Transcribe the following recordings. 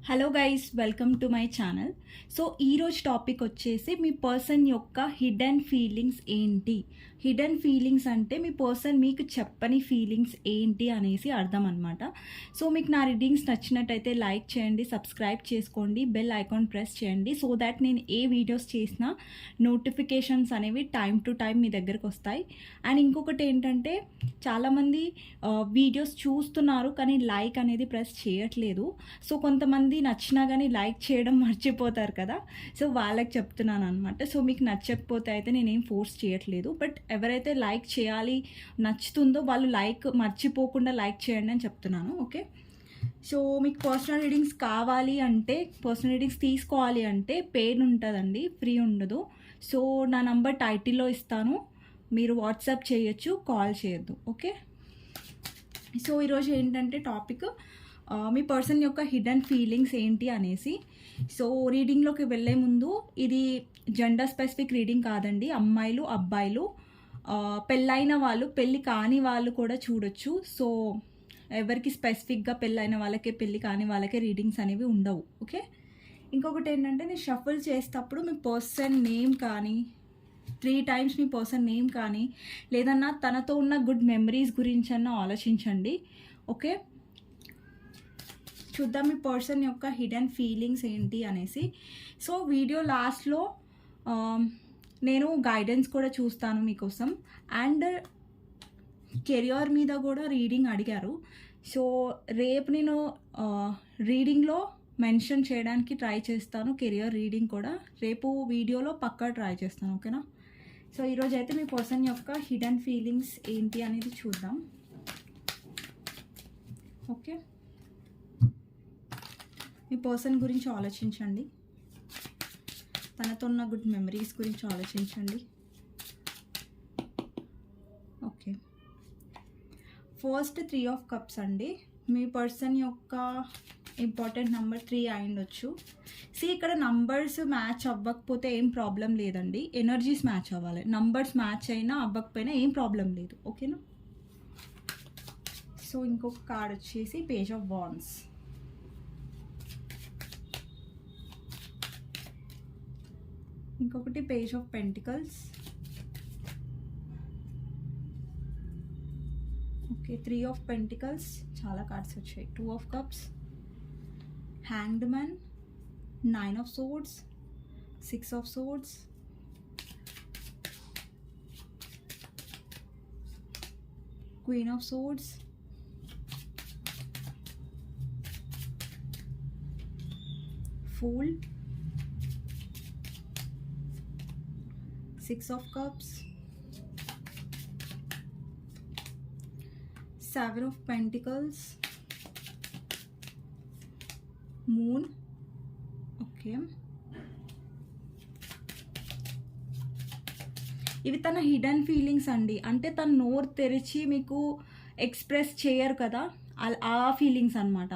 Hello guys, welcome to my channel. So ఈరోజు topic వచ్చేసి మీ person యొక్క హిడెన్ ఫీలింగ్స్ ఏంటి. హిడెన్ ఫీలింగ్స్ అంటే మీ పర్సన్ మీకు చెప్పని ఫీలింగ్స్ ఏంటి అనేసి అర్థం అనమాట. సో మీకు నా రీడింగ్స్ నచ్చినట్టయితే లైక్ చేయండి, సబ్స్క్రైబ్ చేసుకోండి, బెల్ ఐకాన్ ప్రెస్ చేయండి. సో దాట్ నేను ఏ వీడియోస్ చేసినా నోటిఫికేషన్స్ అనేవి టైం టు టైం మీ దగ్గరకు వస్తాయి. అండ్ ఇంకొకటి ఏంటంటే చాలామంది వీడియోస్ చూస్తున్నారు కానీ లైక్ అనేది ప్రెస్ చేయట్లేదు. సో కొంతమంది నచ్చినా కానీ లైక్ చేయడం మర్చిపోతారు కదా. సో వాళ్ళకి చెప్తున్నాను అనమాట. సో మీకు నచ్చకపోతే అయితే నేనేం ఫోర్స్ చేయట్లేదు, బట్ ఎవరైతే లైక్ చేయాలి నచ్చుతుందో వాళ్ళు లైక్ మర్చిపోకుండా లైక్ చేయండి అని చెప్తున్నాను. ఓకే, సో మీకు పర్సనల్ రీడింగ్స్ కావాలి అంటే, పర్సనల్ రీడింగ్స్ తీసుకోవాలి అంటే పెయిడ్ ఉంటుందండి, ఫ్రీ ఉండదు. సో నా నంబర్ టైటిల్లో ఇస్తాను, మీరు వాట్సాప్ చేయొచ్చు, కాల్ చేయొద్దు. ఓకే, సో ఈరోజు ఏంటంటే టాపిక్ మీ పర్సన్ యొక్క హిడెన్ ఫీలింగ్స్ ఏంటి అనేసి. సో రీడింగ్లోకి వెళ్ళే ముందు ఇది జెండర్ స్పెసిఫిక్ రీడింగ్ కాదండి. అమ్మాయిలు, అబ్బాయిలు, పెళ్ళైన వాళ్ళు, పెళ్ళి కాని వాళ్ళు కూడా చూడొచ్చు. సో ఎవరికి స్పెసిఫిక్గా పెళ్ళైన వాళ్ళకే, పెళ్ళి కాని వాళ్ళకే రీడింగ్స్ అనేవి ఉండవు. ఓకే, ఇంకొకటి ఏంటంటే నేను షఫుల్ చేసేటప్పుడు మీ పర్సన్ నేమ్ కానీ 3 టైమ్స్ మీ పర్సన్ నేమ్ కానీ లేదన్నా తనతో ఉన్న గుడ్ మెమరీస్ గురించి అన్న ఆలోచించండి. ఓకే, చూద్దాం మీ పర్సన్ యొక్క హిడెన్ ఫీలింగ్స్ ఏంటి అనేసి. సో వీడియో లాస్ట్లో నేను గైడెన్స్ కూడా చూస్తాను మీకోసం. అండ్ కెరియర్ మీద కూడా రీడింగ్ అడిగారు. సో రేపు నేను రీడింగ్లో మెన్షన్ చేయడానికి ట్రై చేస్తాను. కెరియర్ రీడింగ్ కూడా రేపు వీడియోలో పక్కా ట్రై చేస్తాను. ఓకేనా, సో ఈరోజు అయితే మీ పర్సన్ యొక్క హిడెన్ ఫీలింగ్స్ ఏంటి అనేది చూద్దాం. ఓకే, మీ పర్సన్ గురించి ఆలోచించండి, తనతో ఉన్న గుడ్ మెమరీస్ గురించి ఆలోచించండి. ఓకే, ఫస్ట్ 3 ఆఫ్ కప్స్ అండి. మీ పర్సన్ యొక్క ఇంపార్టెంట్ నెంబర్ 3 అయ్యుండొచ్చు. ఇక్కడ నంబర్స్ మ్యాచ్ అవ్వకపోతే ఏం ప్రాబ్లం లేదండి, ఎనర్జీస్ మ్యాచ్ అవ్వాలి. నంబర్స్ మ్యాచ్ అయినా అవ్వకపోయినా ఏం ప్రాబ్లం లేదు. ఓకేనా, సో ఇంకొక కార్డ్ వచ్చేసి పేజ్ ఆఫ్ వాండ్స్. ఇంకొకటి page of pentacles. Okay, 3 of pentacles, చాలా కార్డ్స్ వచ్చాయి. 2 of cups, hanged man, 9 of swords, 6 of swords, queen of swords, fool, 6 of cups, 7 of pentacles, moon. Okay, ఇవి తన hidden feelings అండి. అంటే తన నోరు తెరిచి మీకు ఎక్స్ప్రెస్ చేయరు కదా, ఆ ఫీలింగ్స్ అనమాట.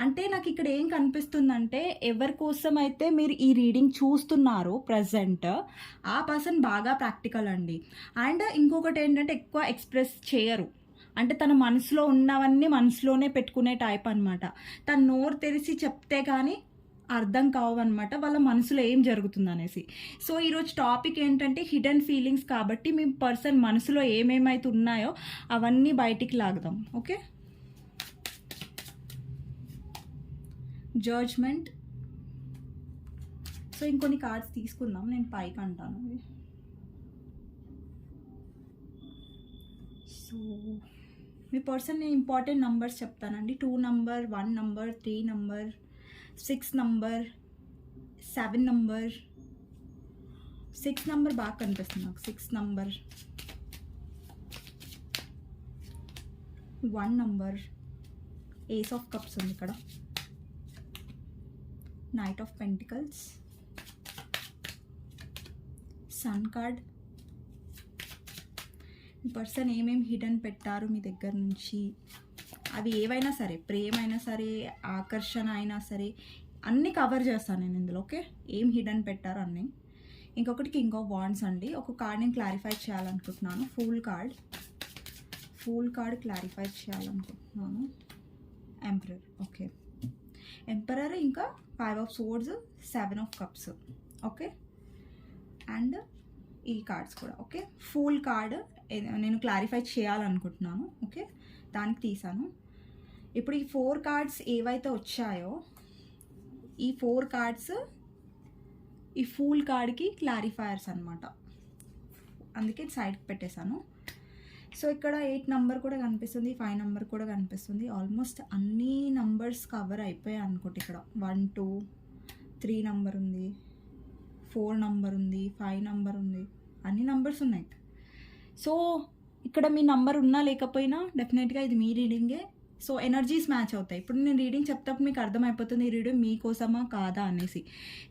అంటే నాకు ఇక్కడ ఏం కనిపిస్తుందంటే, ఎవరి కోసం అయితే మీరు ఈ రీడింగ్ చూస్తున్నారో ప్రజెంట్, ఆ పర్సన్ బాగా ప్రాక్టికల్ అండి. అండ్ ఇంకొకటి ఏంటంటే ఎక్కువ ఎక్స్ప్రెస్ చేయరు. అంటే తన మనసులో ఉన్నవన్నీ మనసులోనే పెట్టుకునే టైప్ అనమాట. తన నోరు తెరిచి చెప్తే కానీ అర్థం కావు అనమాట వాళ్ళ మనసులో ఏం జరుగుతుంది అనేసి. సో ఈరోజు టాపిక్ ఏంటంటే హిడెన్ ఫీలింగ్స్ కాబట్టి మీ పర్సన్ మనసులో ఏమేమైతే ఉన్నాయో అవన్నీ బయటికి లాగుదాం. Okay, judgement. సో ఇంకొన్ని కార్డ్స్ తీసుకుందాం, నేను పైకి అంటాను. సో మీ పర్సన్ నేను ఇంపార్టెంట్ నంబర్స్ చెప్తానండి. 2 number, 1 number, 3 number, 6 number, 7 number. 6 number బాగా కనిపిస్తుంది నాకు. 6 number, 1 number, ace of cups ఉంది ఇక్కడ, knight of pentacles, sun card. మీ పర్సన్ ఏమేమి హిడెన్ పెట్టారు మీ దగ్గర నుంచి, అవి ఏవైనా సరే, ప్రేమ అయినా సరే, ఆకర్షణ అయినా సరే, అన్నీ కవర్ చేస్తాను నేను ఇందులో. ఓకే, ఏం హిడెన్ పెట్టారు అన్నీ. ఇంకొకటి కింగ్ ఆఫ్ వాండ్స్ అండి. ఒక కార్డ్ నేను క్లారిఫై చేయాలనుకుంటున్నాను. ఫూల్ కార్డ్ క్లారిఫై చేయాలనుకుంటున్నాను. ఎంపరర్. ఓకే, ఎంపరర్, ఇంకా 5 of swords, 7 of cups. Okay, and ఈ కార్డ్స్ కూడా. ఓకే, ఫుల్ కార్డ్ నేను క్లారిఫై చేయాలనుకుంటున్నాను. ఓకే, దానికి తీసాను. ఇప్పుడు ఈ 4 కార్డ్స్ ఏవైతే వచ్చాయో ఈ 4 కార్డ్స్ ఈ ఫూల్ కార్డ్కి క్లారిఫైయర్స్ అనమాట. అందుకే సైడ్కి పెట్టేశాను. సో ఇక్కడ 8 నెంబర్ కూడా కనిపిస్తుంది, 5 నెంబర్ కూడా కనిపిస్తుంది. ఆల్మోస్ట్ అన్ని నంబర్స్ కవర్ అయిపోయాయి అనుకోండి. ఇక్కడ 1 2 3 నెంబర్ ఉంది, 4 నెంబర్ ఉంది, 5 నెంబర్ ఉంది, అన్ని నంబర్స్ ఉన్నాయి. సో ఇక్కడ మీ నంబర్ ఉన్నా లేకపోయినా డెఫినెట్గా ఇది మీ రీడింగే. సో ఎనర్జీస్ మ్యాచ్ అవుతాయి. ఇప్పుడు నేను రీడింగ్ చెప్తాప్పుడు మీకు అర్థమైపోతుంది ఈ రీడింగ్ మీకోసమా కాదా అనేసి.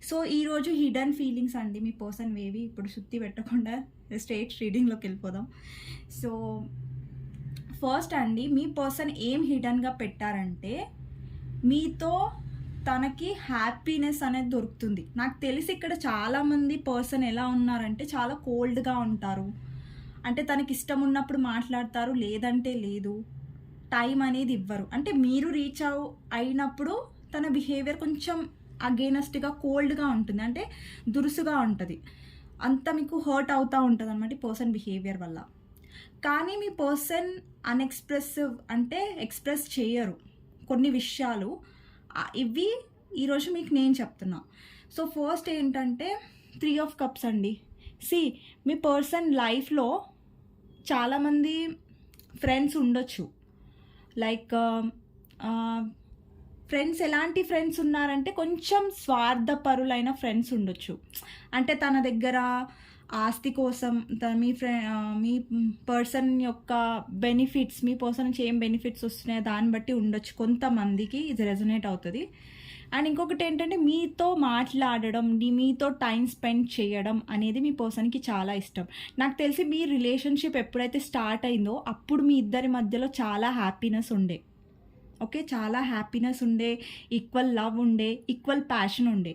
సో ఈరోజు హిడెన్ ఫీలింగ్స్ అండి మీ పర్సన్ వేవి. ఇప్పుడు శుద్ధి పెట్టకుండా స్ట్రైట్ రీడింగ్లోకి వెళ్ళిపోదాం. సో ఫస్ట్ అండి, మీ పర్సన్ ఏం హిడెన్గా పెట్టారంటే మీతో తనకి హ్యాపీనెస్ అనేది దొరుకుతుంది. నాకు తెలిసి ఇక్కడ చాలామంది పర్సన్ ఎలా ఉన్నారంటే చాలా కోల్డ్గా ఉంటారు. అంటే తనకి ఇష్టం ఉన్నప్పుడు మాట్లాడతారు, లేదంటే లేదు. టైం అనేది ఇవ్వరు. అంటే మీరు రీచ్ అయినప్పుడు తన బిహేవియర్ కొంచెం అగేనెస్ట్గా కోల్డ్గా ఉంటుంది, అంటే దురుసుగా ఉంటుంది. అంత మీకు హర్ట్ అవుతూ ఉంటుంది అన్నమాట ఈ పర్సన్ బిహేవియర్ వల్ల. కానీ మీ పర్సన్ అన్ఎక్స్ప్రెసివ్, అంటే ఎక్స్ప్రెస్ చేయరు కొన్ని విషయాలు. ఇవి ఈరోజు మీకు నేను చెప్తున్నా. సో ఫస్ట్ ఏంటంటే 3 ఆఫ్ కప్స్ అండి. మీ పర్సన్ లైఫ్లో చాలామంది ఫ్రెండ్స్ ఉండొచ్చు. లైక్ ఫ్రెండ్స్ ఎలాంటి ఫ్రెండ్స్ ఉన్నారంటే కొంచెం స్వార్థపరులైన ఫ్రెండ్స్ ఉండొచ్చు. అంటే తన దగ్గర ఆస్తి కోసం మీ పర్సన్ యొక్క బెనిఫిట్స్, మీ పర్సన్ నుంచి ఏం బెనిఫిట్స్ వస్తున్నాయో దాన్ని బట్టి ఉండొచ్చు. కొంతమందికి ఇది రెజొనేట్ అవుతుంది. అండ్ ఇంకొకటి ఏంటంటే మీతో మాట్లాడడం, మీతో టైం స్పెండ్ చేయడం అనేది మీ పర్సన్కి చాలా ఇష్టం. నాకు తెలిసి మీ రిలేషన్షిప్ ఎప్పుడైతే స్టార్ట్ అయిందో అప్పుడు మీ ఇద్దరి మధ్యలో చాలా హ్యాపీనెస్ ఉండే. ఓకే, చాలా హ్యాపీనెస్ ఉండే, ఈక్వల్ లవ్ ఉండే, ఈక్వల్ ప్యాషన్ ఉండే.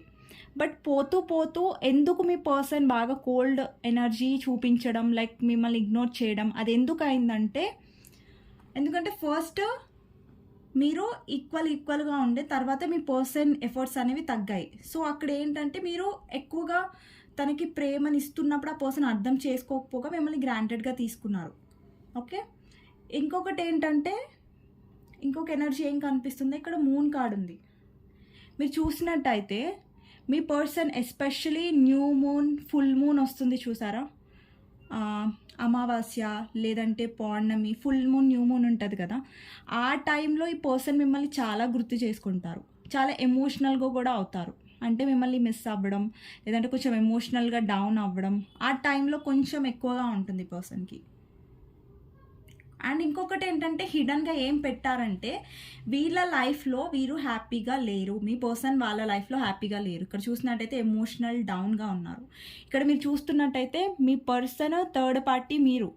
బట్ పోతూ పోతూ ఎందుకు మీ పర్సన్ బాగా కోల్డ్ ఎనర్జీ చూపించడం, లైక్ మిమ్మల్ని ఇగ్నోర్ చేయడం, అది ఎందుకు అయిందంటే ఎందుకంటే ఫస్ట్ మీరు ఈక్వల్గా ఉండే తర్వాత మీ పర్సన్ ఎఫర్ట్స్ అనేవి తగ్గాయి. సో అక్కడ ఏంటంటే మీరు ఎక్కువగా తనకి ప్రేమని ఇస్తున్నప్పుడు ఆ పర్సన్ అర్థం చేసుకోకపోగా మిమ్మల్ని గ్రాంటెడ్గా తీసుకున్నారు. ఓకే, ఇంకొకటి ఏంటంటే ఇంకొక ఎనర్జీ ఏం కనిపిస్తుంది, ఇక్కడ మూన్ కార్డ్ ఉంది. మీరు చూసినట్టయితే మీ person especially new moon, full moon వస్తుంది చూసారా, అమావాస్య లేదంటే పౌర్ణమి, ఫుల్ మూన్, న్యూ మూన్ ఉంటుంది కదా, ఆ టైంలో ఈ పర్సన్ మిమ్మల్ని చాలా గుర్తు చేసుకుంటారు, చాలా ఎమోషనల్గా కూడా అవుతారు. అంటే మిమ్మల్ని మిస్ అవ్వడం లేదంటే కొంచెం ఎమోషనల్గా డౌన్ అవ్వడం ఆ టైంలో కొంచెం ఎక్కువగా ఉంటుంది పర్సన్కి. అండ్ ఇంకొకటి ఏంటంటే హిడన్గా ఏం పెట్టారంటే వీళ్ళ లైఫ్లో వీరు హ్యాపీగా లేరు, మీ పర్సన్ వాళ్ళ లైఫ్లో హ్యాపీగా లేరు. ఇక్కడ చూసినట్టయితే ఎమోషనల్ డౌన్గా ఉన్నారు. ఇక్కడ మీరు చూస్తున్నట్టయితే మీ పర్సన్ థర్డ్ పార్టీ మీరు.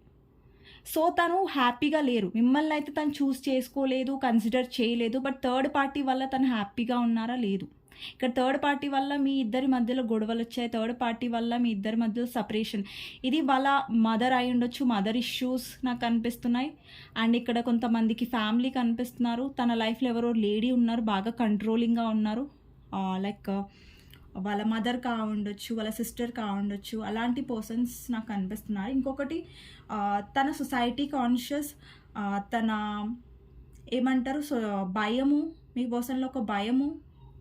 సో తను హ్యాపీగా లేరు, మిమ్మల్ని అయితే తను చూస్ చేసుకోలేదు, కన్సిడర్ చేయలేదు. బట్ థర్డ్ పార్టీ వల్ల తను హ్యాపీగా ఉన్నారా లేదు. ఇక్కడ థర్డ్ పార్టీ వల్ల మీ ఇద్దరి మధ్యలో గొడవలు వచ్చాయి, థర్డ్ పార్టీ వల్ల మీ ఇద్దరి మధ్యలో సపరేషన్. ఇది వాళ్ళ మదర్ అయి ఉండొచ్చు, మదర్ ఇష్యూస్ నాకు కనిపిస్తున్నాయి. అండ్ ఇక్కడ కొంతమందికి ఫ్యామిలీ కనిపిస్తున్నారు. తన లైఫ్లో ఎవరో లేడీ ఉన్నారు, బాగా కంట్రోలింగ్గా ఉన్నారు. లైక్ వాళ్ళ మదర్ ఉండొచ్చు, వాళ్ళ సిస్టర్ ఉండొచ్చు, అలాంటి పర్సన్స్ నాకు కనిపిస్తున్నారు. ఇంకొకటి తన సొసైటీ కాన్షియస్, తన ఏమంటారు భయము, మీ పర్సన్లో ఒక భయము,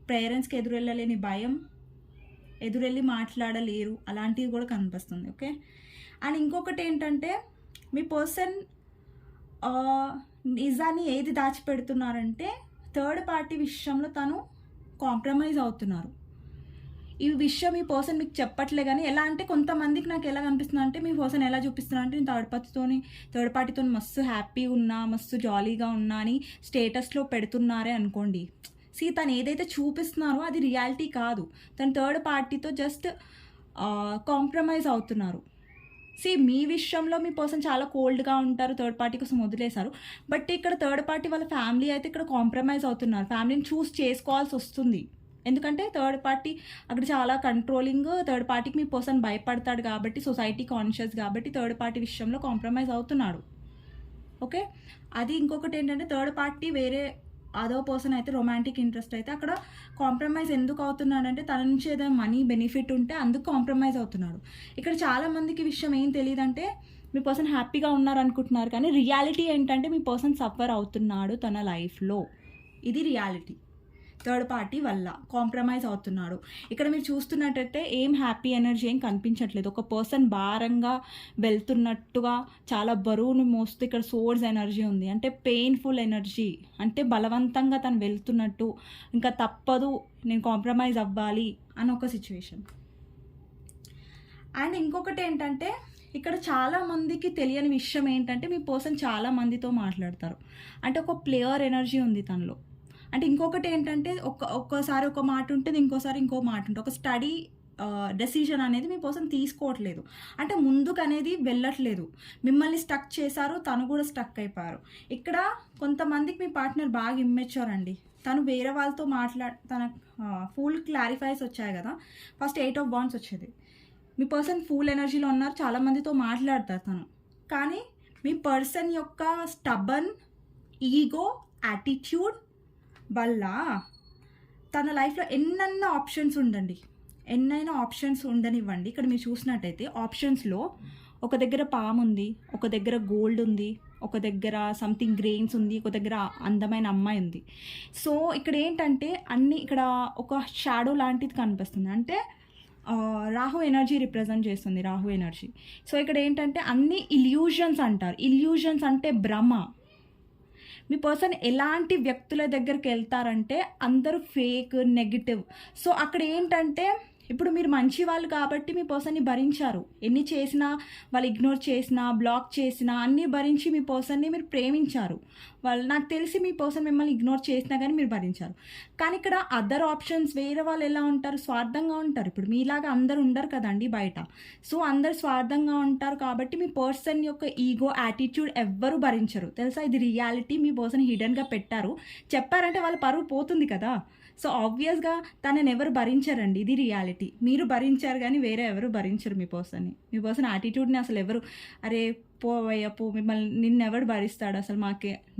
పేరెంట్స్కి ఎదురెళ్ళలేని భయం, ఎదురెళ్ళి మాట్లాడలేరు, అలాంటివి కూడా కనిపిస్తుంది. ఓకే, అండ్ ఇంకొకటి ఏంటంటే మీ పర్సన్ నిజాన్ని ఏది దాచిపెడుతున్నారంటే థర్డ్ పార్టీ విషయంలో తను కాంప్రమైజ్ అవుతున్నారు. ఈ విషయం మీ పర్సన్ మీకు చెప్పట్లే. కానీ ఎలా అంటే కొంతమందికి నాకు ఎలా కనిపిస్తుంది అంటే మీ పర్సన్ ఎలా చూపిస్తున్నా అంటే నేను థర్డ్ పార్టీతో మస్తు హ్యాపీగా ఉన్నా, మస్తు జాలీగా ఉన్నా అని స్టేటస్లో పెడుతున్నారే అనుకోండి. తను ఏదైతే చూపిస్తున్నారో అది రియాలిటీ కాదు. తను థర్డ్ పార్టీతో జస్ట్ కాంప్రమైజ్ అవుతున్నారు. మీ విషయంలో మీ పర్సన్ చాలా కోల్డ్గా ఉంటారు, థర్డ్ పార్టీ కోసం వదిలేశారు. బట్ ఇక్కడ థర్డ్ పార్టీ వాళ్ళ ఫ్యామిలీ అయితే ఇక్కడ కాంప్రమైజ్ అవుతున్నారు. ఫ్యామిలీని చూస్ చేసుకోవాల్సి వస్తుంది. ఎందుకంటే థర్డ్ పార్టీ అక్కడ చాలా కంట్రోలింగ్, థర్డ్ పార్టీకి మీ పర్సన్ భయపడతాడు కాబట్టి, సొసైటీ కాన్షియస్ కాబట్టి థర్డ్ పార్టీ విషయంలో కాంప్రమైజ్ అవుతున్నాడు. ఓకే, అది ఇంకొకటి ఏంటంటే థర్డ్ పార్టీ వేరే అదో పర్సన్ అయితే రొమాంటిక్ ఇంట్రెస్ట్ అయితే అక్కడ కాంప్రమైజ్ ఎందుకు అవుతున్నాడంటే తన నుంచి ఏదైనా మనీ బెనిఫిట్ ఉంటే అందుకు కాంప్రమైజ్ అవుతున్నాడు. ఇక్కడ చాలామందికి విషయం ఏం తెలియదంటే మీ పర్సన్ హ్యాపీగా ఉన్నారనుకుంటున్నారు, కానీ రియాలిటీ ఏంటంటే మీ పర్సన్ సఫర్ అవుతున్నాడు తన లైఫ్లో. ఇది రియాలిటీ. థర్డ్ పార్టీ వల్ల కాంప్రమైజ్ అవుతున్నాడు. ఇక్కడ మీరు చూస్తున్నట్టయితే ఏం హ్యాపీ ఎనర్జీ ఏం కనిపించట్లేదు. ఒక పర్సన్ భారంగా వెళ్తున్నట్టుగా చాలా బరువును మోస్తూ ఇక్కడ సోర్స్ ఎనర్జీ ఉంది. అంటే పెయిన్ఫుల్ ఎనర్జీ, అంటే బలవంతంగా తను వెళ్తున్నట్టు, ఇంకా తప్పదు నేను కాంప్రమైజ్ అవ్వాలి అని ఒక సిచ్యువేషన్. అండ్ ఇంకొకటి ఏంటంటే ఇక్కడ చాలా మందికి తెలియని విషయం ఏంటంటే మీ పర్సన్ చాలా మందితో మాట్లాడతారు. అంటే ఒక ప్లేయర్ ఎనర్జీ ఉంది తనలో. అంటే ఇంకొకటి ఏంటంటే ఒక్కసారి ఒక మాట ఉంటుంది, ఇంకోసారి ఇంకో మాట ఉంటుంది. ఒక స్టడీ డెసిషన్ అనేది మీ పర్సన్ తీసుకోవట్లేదు, అంటే ముందుకు అనేది వెళ్ళట్లేదు. మిమ్మల్ని స్టక్ చేశారు, తను కూడా స్టక్ అయిపోయారు. ఇక్కడ కొంతమందికి మీ పార్ట్నర్ బాగా ఇమ్మెచ్యూర్ అండి. తను వేరే వాళ్ళతో తన ఫుల్ క్లారిఫైస్ వచ్చాయి కదా. ఫస్ట్ 8 ఆఫ్ వాండ్స్ వచ్చేది. మీ పర్సన్ ఫుల్ ఎనర్జీలో ఉన్నారు, చాలామందితో మాట్లాడతారు తను. కానీ మీ పర్సన్ యొక్క స్టబన్ ఈగో యాటిట్యూడ్ వల్ల తన లైఫ్లో ఎన్నైనా ఆప్షన్స్ ఉండనివ్వండి. ఇక్కడ మీరు చూసినట్టయితే ఆప్షన్స్లో ఒక దగ్గర పాము ఉంది, ఒక దగ్గర గోల్డ్ ఉంది, ఒక దగ్గర సంథింగ్ గ్రెయిన్స్ ఉంది, ఒక దగ్గర అందమైన అమ్మాయి ఉంది. సో ఇక్కడ ఏంటంటే ఇక్కడ ఒక షాడో లాంటిది కనిపిస్తుంది. అంటే రాహు ఎనర్జీ రిప్రజెంట్ చేస్తుంది, రాహు ఎనర్జీ. సో ఇక్కడ ఏంటంటే అన్ని ఇల్యూజన్స్ అంటారు. ఇల్యూజన్స్ అంటే భ్రమ. మీ పర్సన్ ఎలాంటి వ్యక్తుల దగ్గరికి వెళ్తారంటే అందరూ ఫేక్, నెగిటివ్. సో అక్కడ ఏంటంటే ఇప్పుడు మీరు మంచి వాళ్ళు కాబట్టి మీ పర్సన్ని భరించారు. ఎన్ని చేసినా, వాళ్ళు ఇగ్నోర్ చేసినా, బ్లాక్ చేసినా అన్నీ భరించి మీ పర్సన్ని మీరు ప్రేమించారు. నాకు తెలిసి మీ పర్సన్ మిమ్మల్ని ఇగ్నోర్ చేసినా కానీ మీరు భరించారు. కానీ ఇక్కడ అదర్ ఆప్షన్స్ వేరే వాళ్ళు ఎలా ఉంటారు, స్వార్థంగా ఉంటారు. ఇప్పుడు మీలాగా అందరు ఉండరు కదండి బయట. సో అందరు స్వార్థంగా ఉంటారు కాబట్టి మీ పర్సన్ యొక్క ఈగో యాటిట్యూడ్ ఎవ్వరు భరించరు, తెలుసా? ఇది రియాలిటీ. మీ పర్సన్ హిడెన్గా పెట్టారు, చెప్పారంటే వాళ్ళ పరువు పోతుంది కదా. సో ఆబ్వియస్గా తనని ఎవరు భరించారండి, ఇది రియాలిటీ. మీరు భరించారు కానీ వేరే ఎవరు భరించరు మీ పర్సన్ని. మీ పర్సన్ యాటిట్యూడ్ని అసలు ఎవరు అరే పో మిమ్మల్ని నిన్నెవడు భరిస్తాడు, అసలు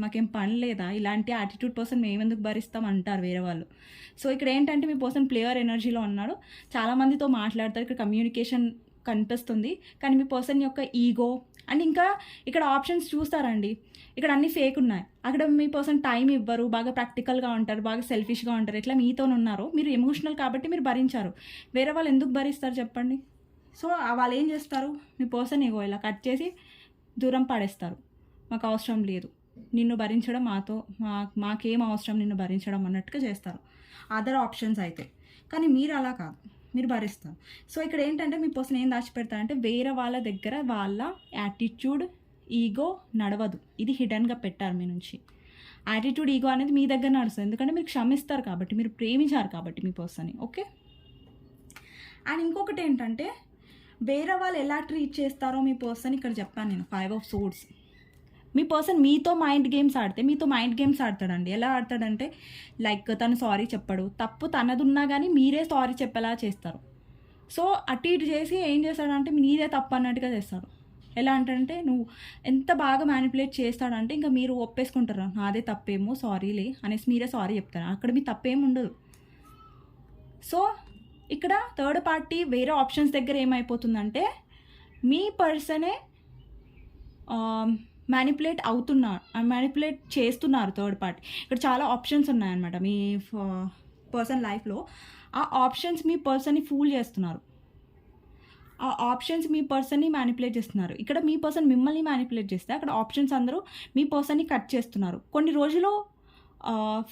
మాకేం పని లేదా, ఇలాంటి యాటిట్యూడ్ పర్సన్ మేమెందుకు భరిస్తాం అంటారు వేరే వాళ్ళు. సో ఇక్కడ ఏంటంటే మీ పర్సన్ ప్లేయర్ ఎనర్జీలో ఉన్నాడు, చాలామందితో మాట్లాడతారు. ఇక్కడ కమ్యూనికేషన్ కనిపిస్తుంది. కానీ మీ పర్సన్ యొక్క ఈగో అండ్ ఇంకా ఇక్కడ ఆప్షన్స్ చూస్తారండి, ఇక్కడ అన్ని ఫేక్ ఉన్నాయి. అక్కడ మీ పర్సన్ టైం ఇవ్వరు, బాగా ప్రాక్టికల్గా ఉంటారు, బాగా సెల్ఫిష్గా ఉంటారు. ఎట్లా మీతో ఉన్నారు, మీరు ఎమోషనల్ కాబట్టి మీరు భరించారు. వేరే వాళ్ళు ఎందుకు భరిస్తారు చెప్పండి? సో వాళ్ళు ఏం చేస్తారు, మీ పర్సన్ ఈగో ఇలా కట్ చేసి దూరం పడేస్తారు. మాకు అవసరం లేదు నిన్ను భరించడం, మాకేం అవసరం నిన్ను భరించడం అన్నట్టుగా చేస్తారు అదర్ ఆప్షన్స్ అయితే. కానీ మీరు అలా కాదు, మీరు భరిస్తారు. సో ఇక్కడ ఏంటంటే మీ పర్సన్ ఏం దాచిపెడతారంటే వేరే వాళ్ళ దగ్గర వాళ్ళ యాటిట్యూడ్, ఈగో నడవదు. ఇది హిడెన్గా పెట్టారు మీ నుంచి. యాటిట్యూడ్, ఈగో అనేది మీ దగ్గర నడుస్తుంది, ఎందుకంటే మీరు క్షమిస్తారు కాబట్టి, మీరు ప్రేమించారు కాబట్టి మీ పర్సన్ని. ఓకే. అండ్ ఇంకొకటి ఏంటంటే వేరే వాళ్ళు ఎలా ట్రీట్ చేస్తారో మీ పర్సన్ ఇక్కడ చెప్పాను నేను. 5 ఆఫ్ సోర్డ్స్. మీ పర్సన్ మీతో మైండ్ గేమ్స్ ఆడతాడండి. ఎలా ఆడతాడంటే లైక్ తను సారీ చెప్పడు, తప్పు తనది ఉన్నా కానీ మీరే సారీ చెప్పేలా చేస్తారు. సో అటు ఇటు చేసి ఏం చేస్తాడంటే నీదే తప్పు అన్నట్టుగా చేస్తాడు. ఎలా అంటే నువ్వు ఎంత బాగా మ్యానిపులేట్ చేస్తాడంటే ఇంకా మీరు ఒప్పేసుకుంటారు, నాదే తప్పేమో సారీలే అనేసి మీరే సారీ చెప్తారు. అక్కడ మీ తప్పేం ఉండదు. సో ఇక్కడ థర్డ్ పార్టీ వేరే ఆప్షన్స్ దగ్గర ఏమైపోతుందంటే మీ పర్సనే మ్యానిపులేట్ చేస్తున్నారు థర్డ్ పార్టీ. ఇక్కడ చాలా ఆప్షన్స్ ఉన్నాయన్నమాట మీ పర్సన్ లైఫ్లో. ఆ ఆప్షన్స్ మీ పర్సన్ని ఫూల్ చేస్తున్నారు, ఆ ఆప్షన్స్ మీ పర్సన్ని మ్యానిపులేట్ చేస్తున్నారు. ఇక్కడ మీ పర్సన్ మిమ్మల్ని మ్యానిపులేట్ చేస్తే అక్కడ ఆప్షన్స్ అందరూ మీ పర్సన్ని కట్ చేస్తున్నారు. కొన్ని రోజులు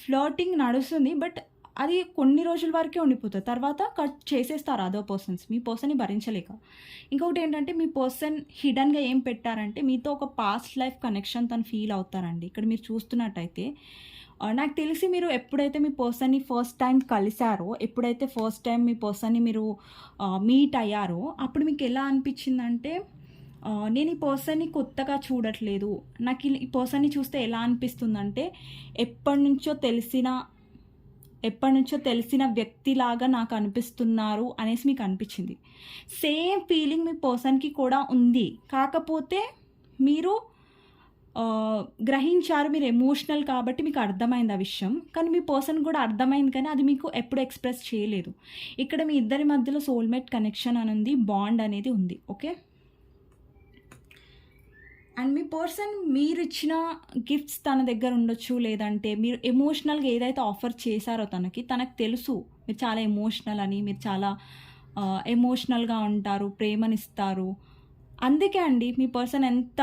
ఫ్లర్టింగ్ నడుస్తుంది, బట్ అది కొన్ని రోజుల వరకే ఉండిపోతుంది, తర్వాత కట్ చేసేస్తారు అదర్ పర్సన్స్ మీ పర్సన్ని భరించలేక. ఇంకొకటి ఏంటంటే మీ పర్సన్ హిడెన్గా ఏం పెట్టారంటే మీతో ఒక పాస్ట్ లైఫ్ కనెక్షన్ తను ఫీల్ అవుతారండి. ఇక్కడ మీరు చూస్తున్నట్టయితే నాకు తెలిసి మీరు ఎప్పుడైతే మీ పర్సన్ని ఫస్ట్ టైం కలిశారో, ఎప్పుడైతే ఫస్ట్ టైం మీ పర్సన్ని మీరు మీట్ అయ్యారో అప్పుడు మీకు ఎలా అనిపించిందంటే నేను ఈ పర్సన్ని కొత్తగా చూడట్లేదు, నాకు ఈ పర్సన్ని చూస్తే ఎలా అనిపిస్తుందంటే ఎప్పటి నుంచో తెలిసిన వ్యక్తిలాగా నాకు అనిపిస్తున్నారు అనేసి మీకు అనిపించింది. సేమ్ ఫీలింగ్ మీ పర్సన్కి కూడా ఉంది, కాకపోతే మీరు గ్రహించారు, మీరు ఎమోషనల్ కాబట్టి మీకు అర్థమైంది ఆ విషయం. కానీ మీ పర్సన్ కూడా అర్థమైంది కానీ అది మీకు ఎప్పుడు ఎక్స్‌ప్రెస్ చేయలేదు. ఇక్కడ మీ ఇద్దరి మధ్యలో సోల్‌మేట్ కనెక్షన్ అని ఉంది. బాండ్ అనేది ఉంది. ఓకే. అండ్ మీ పర్సన్ మీరిచ్చిన గిఫ్ట్స్ తన దగ్గర ఉండొచ్చు. లేదంటే మీరు ఎమోషనల్‌గా ఏదైతే ఆఫర్ చేశారో తనకు తెలుసు మీరు చాలా ఎమోషనల్ అని. మీరు చాలా ఎమోషనల్‌గా ఉంటారు. ప్రేమనిస్తారు. అందుకే అండి మీ పర్సన్ ఎంత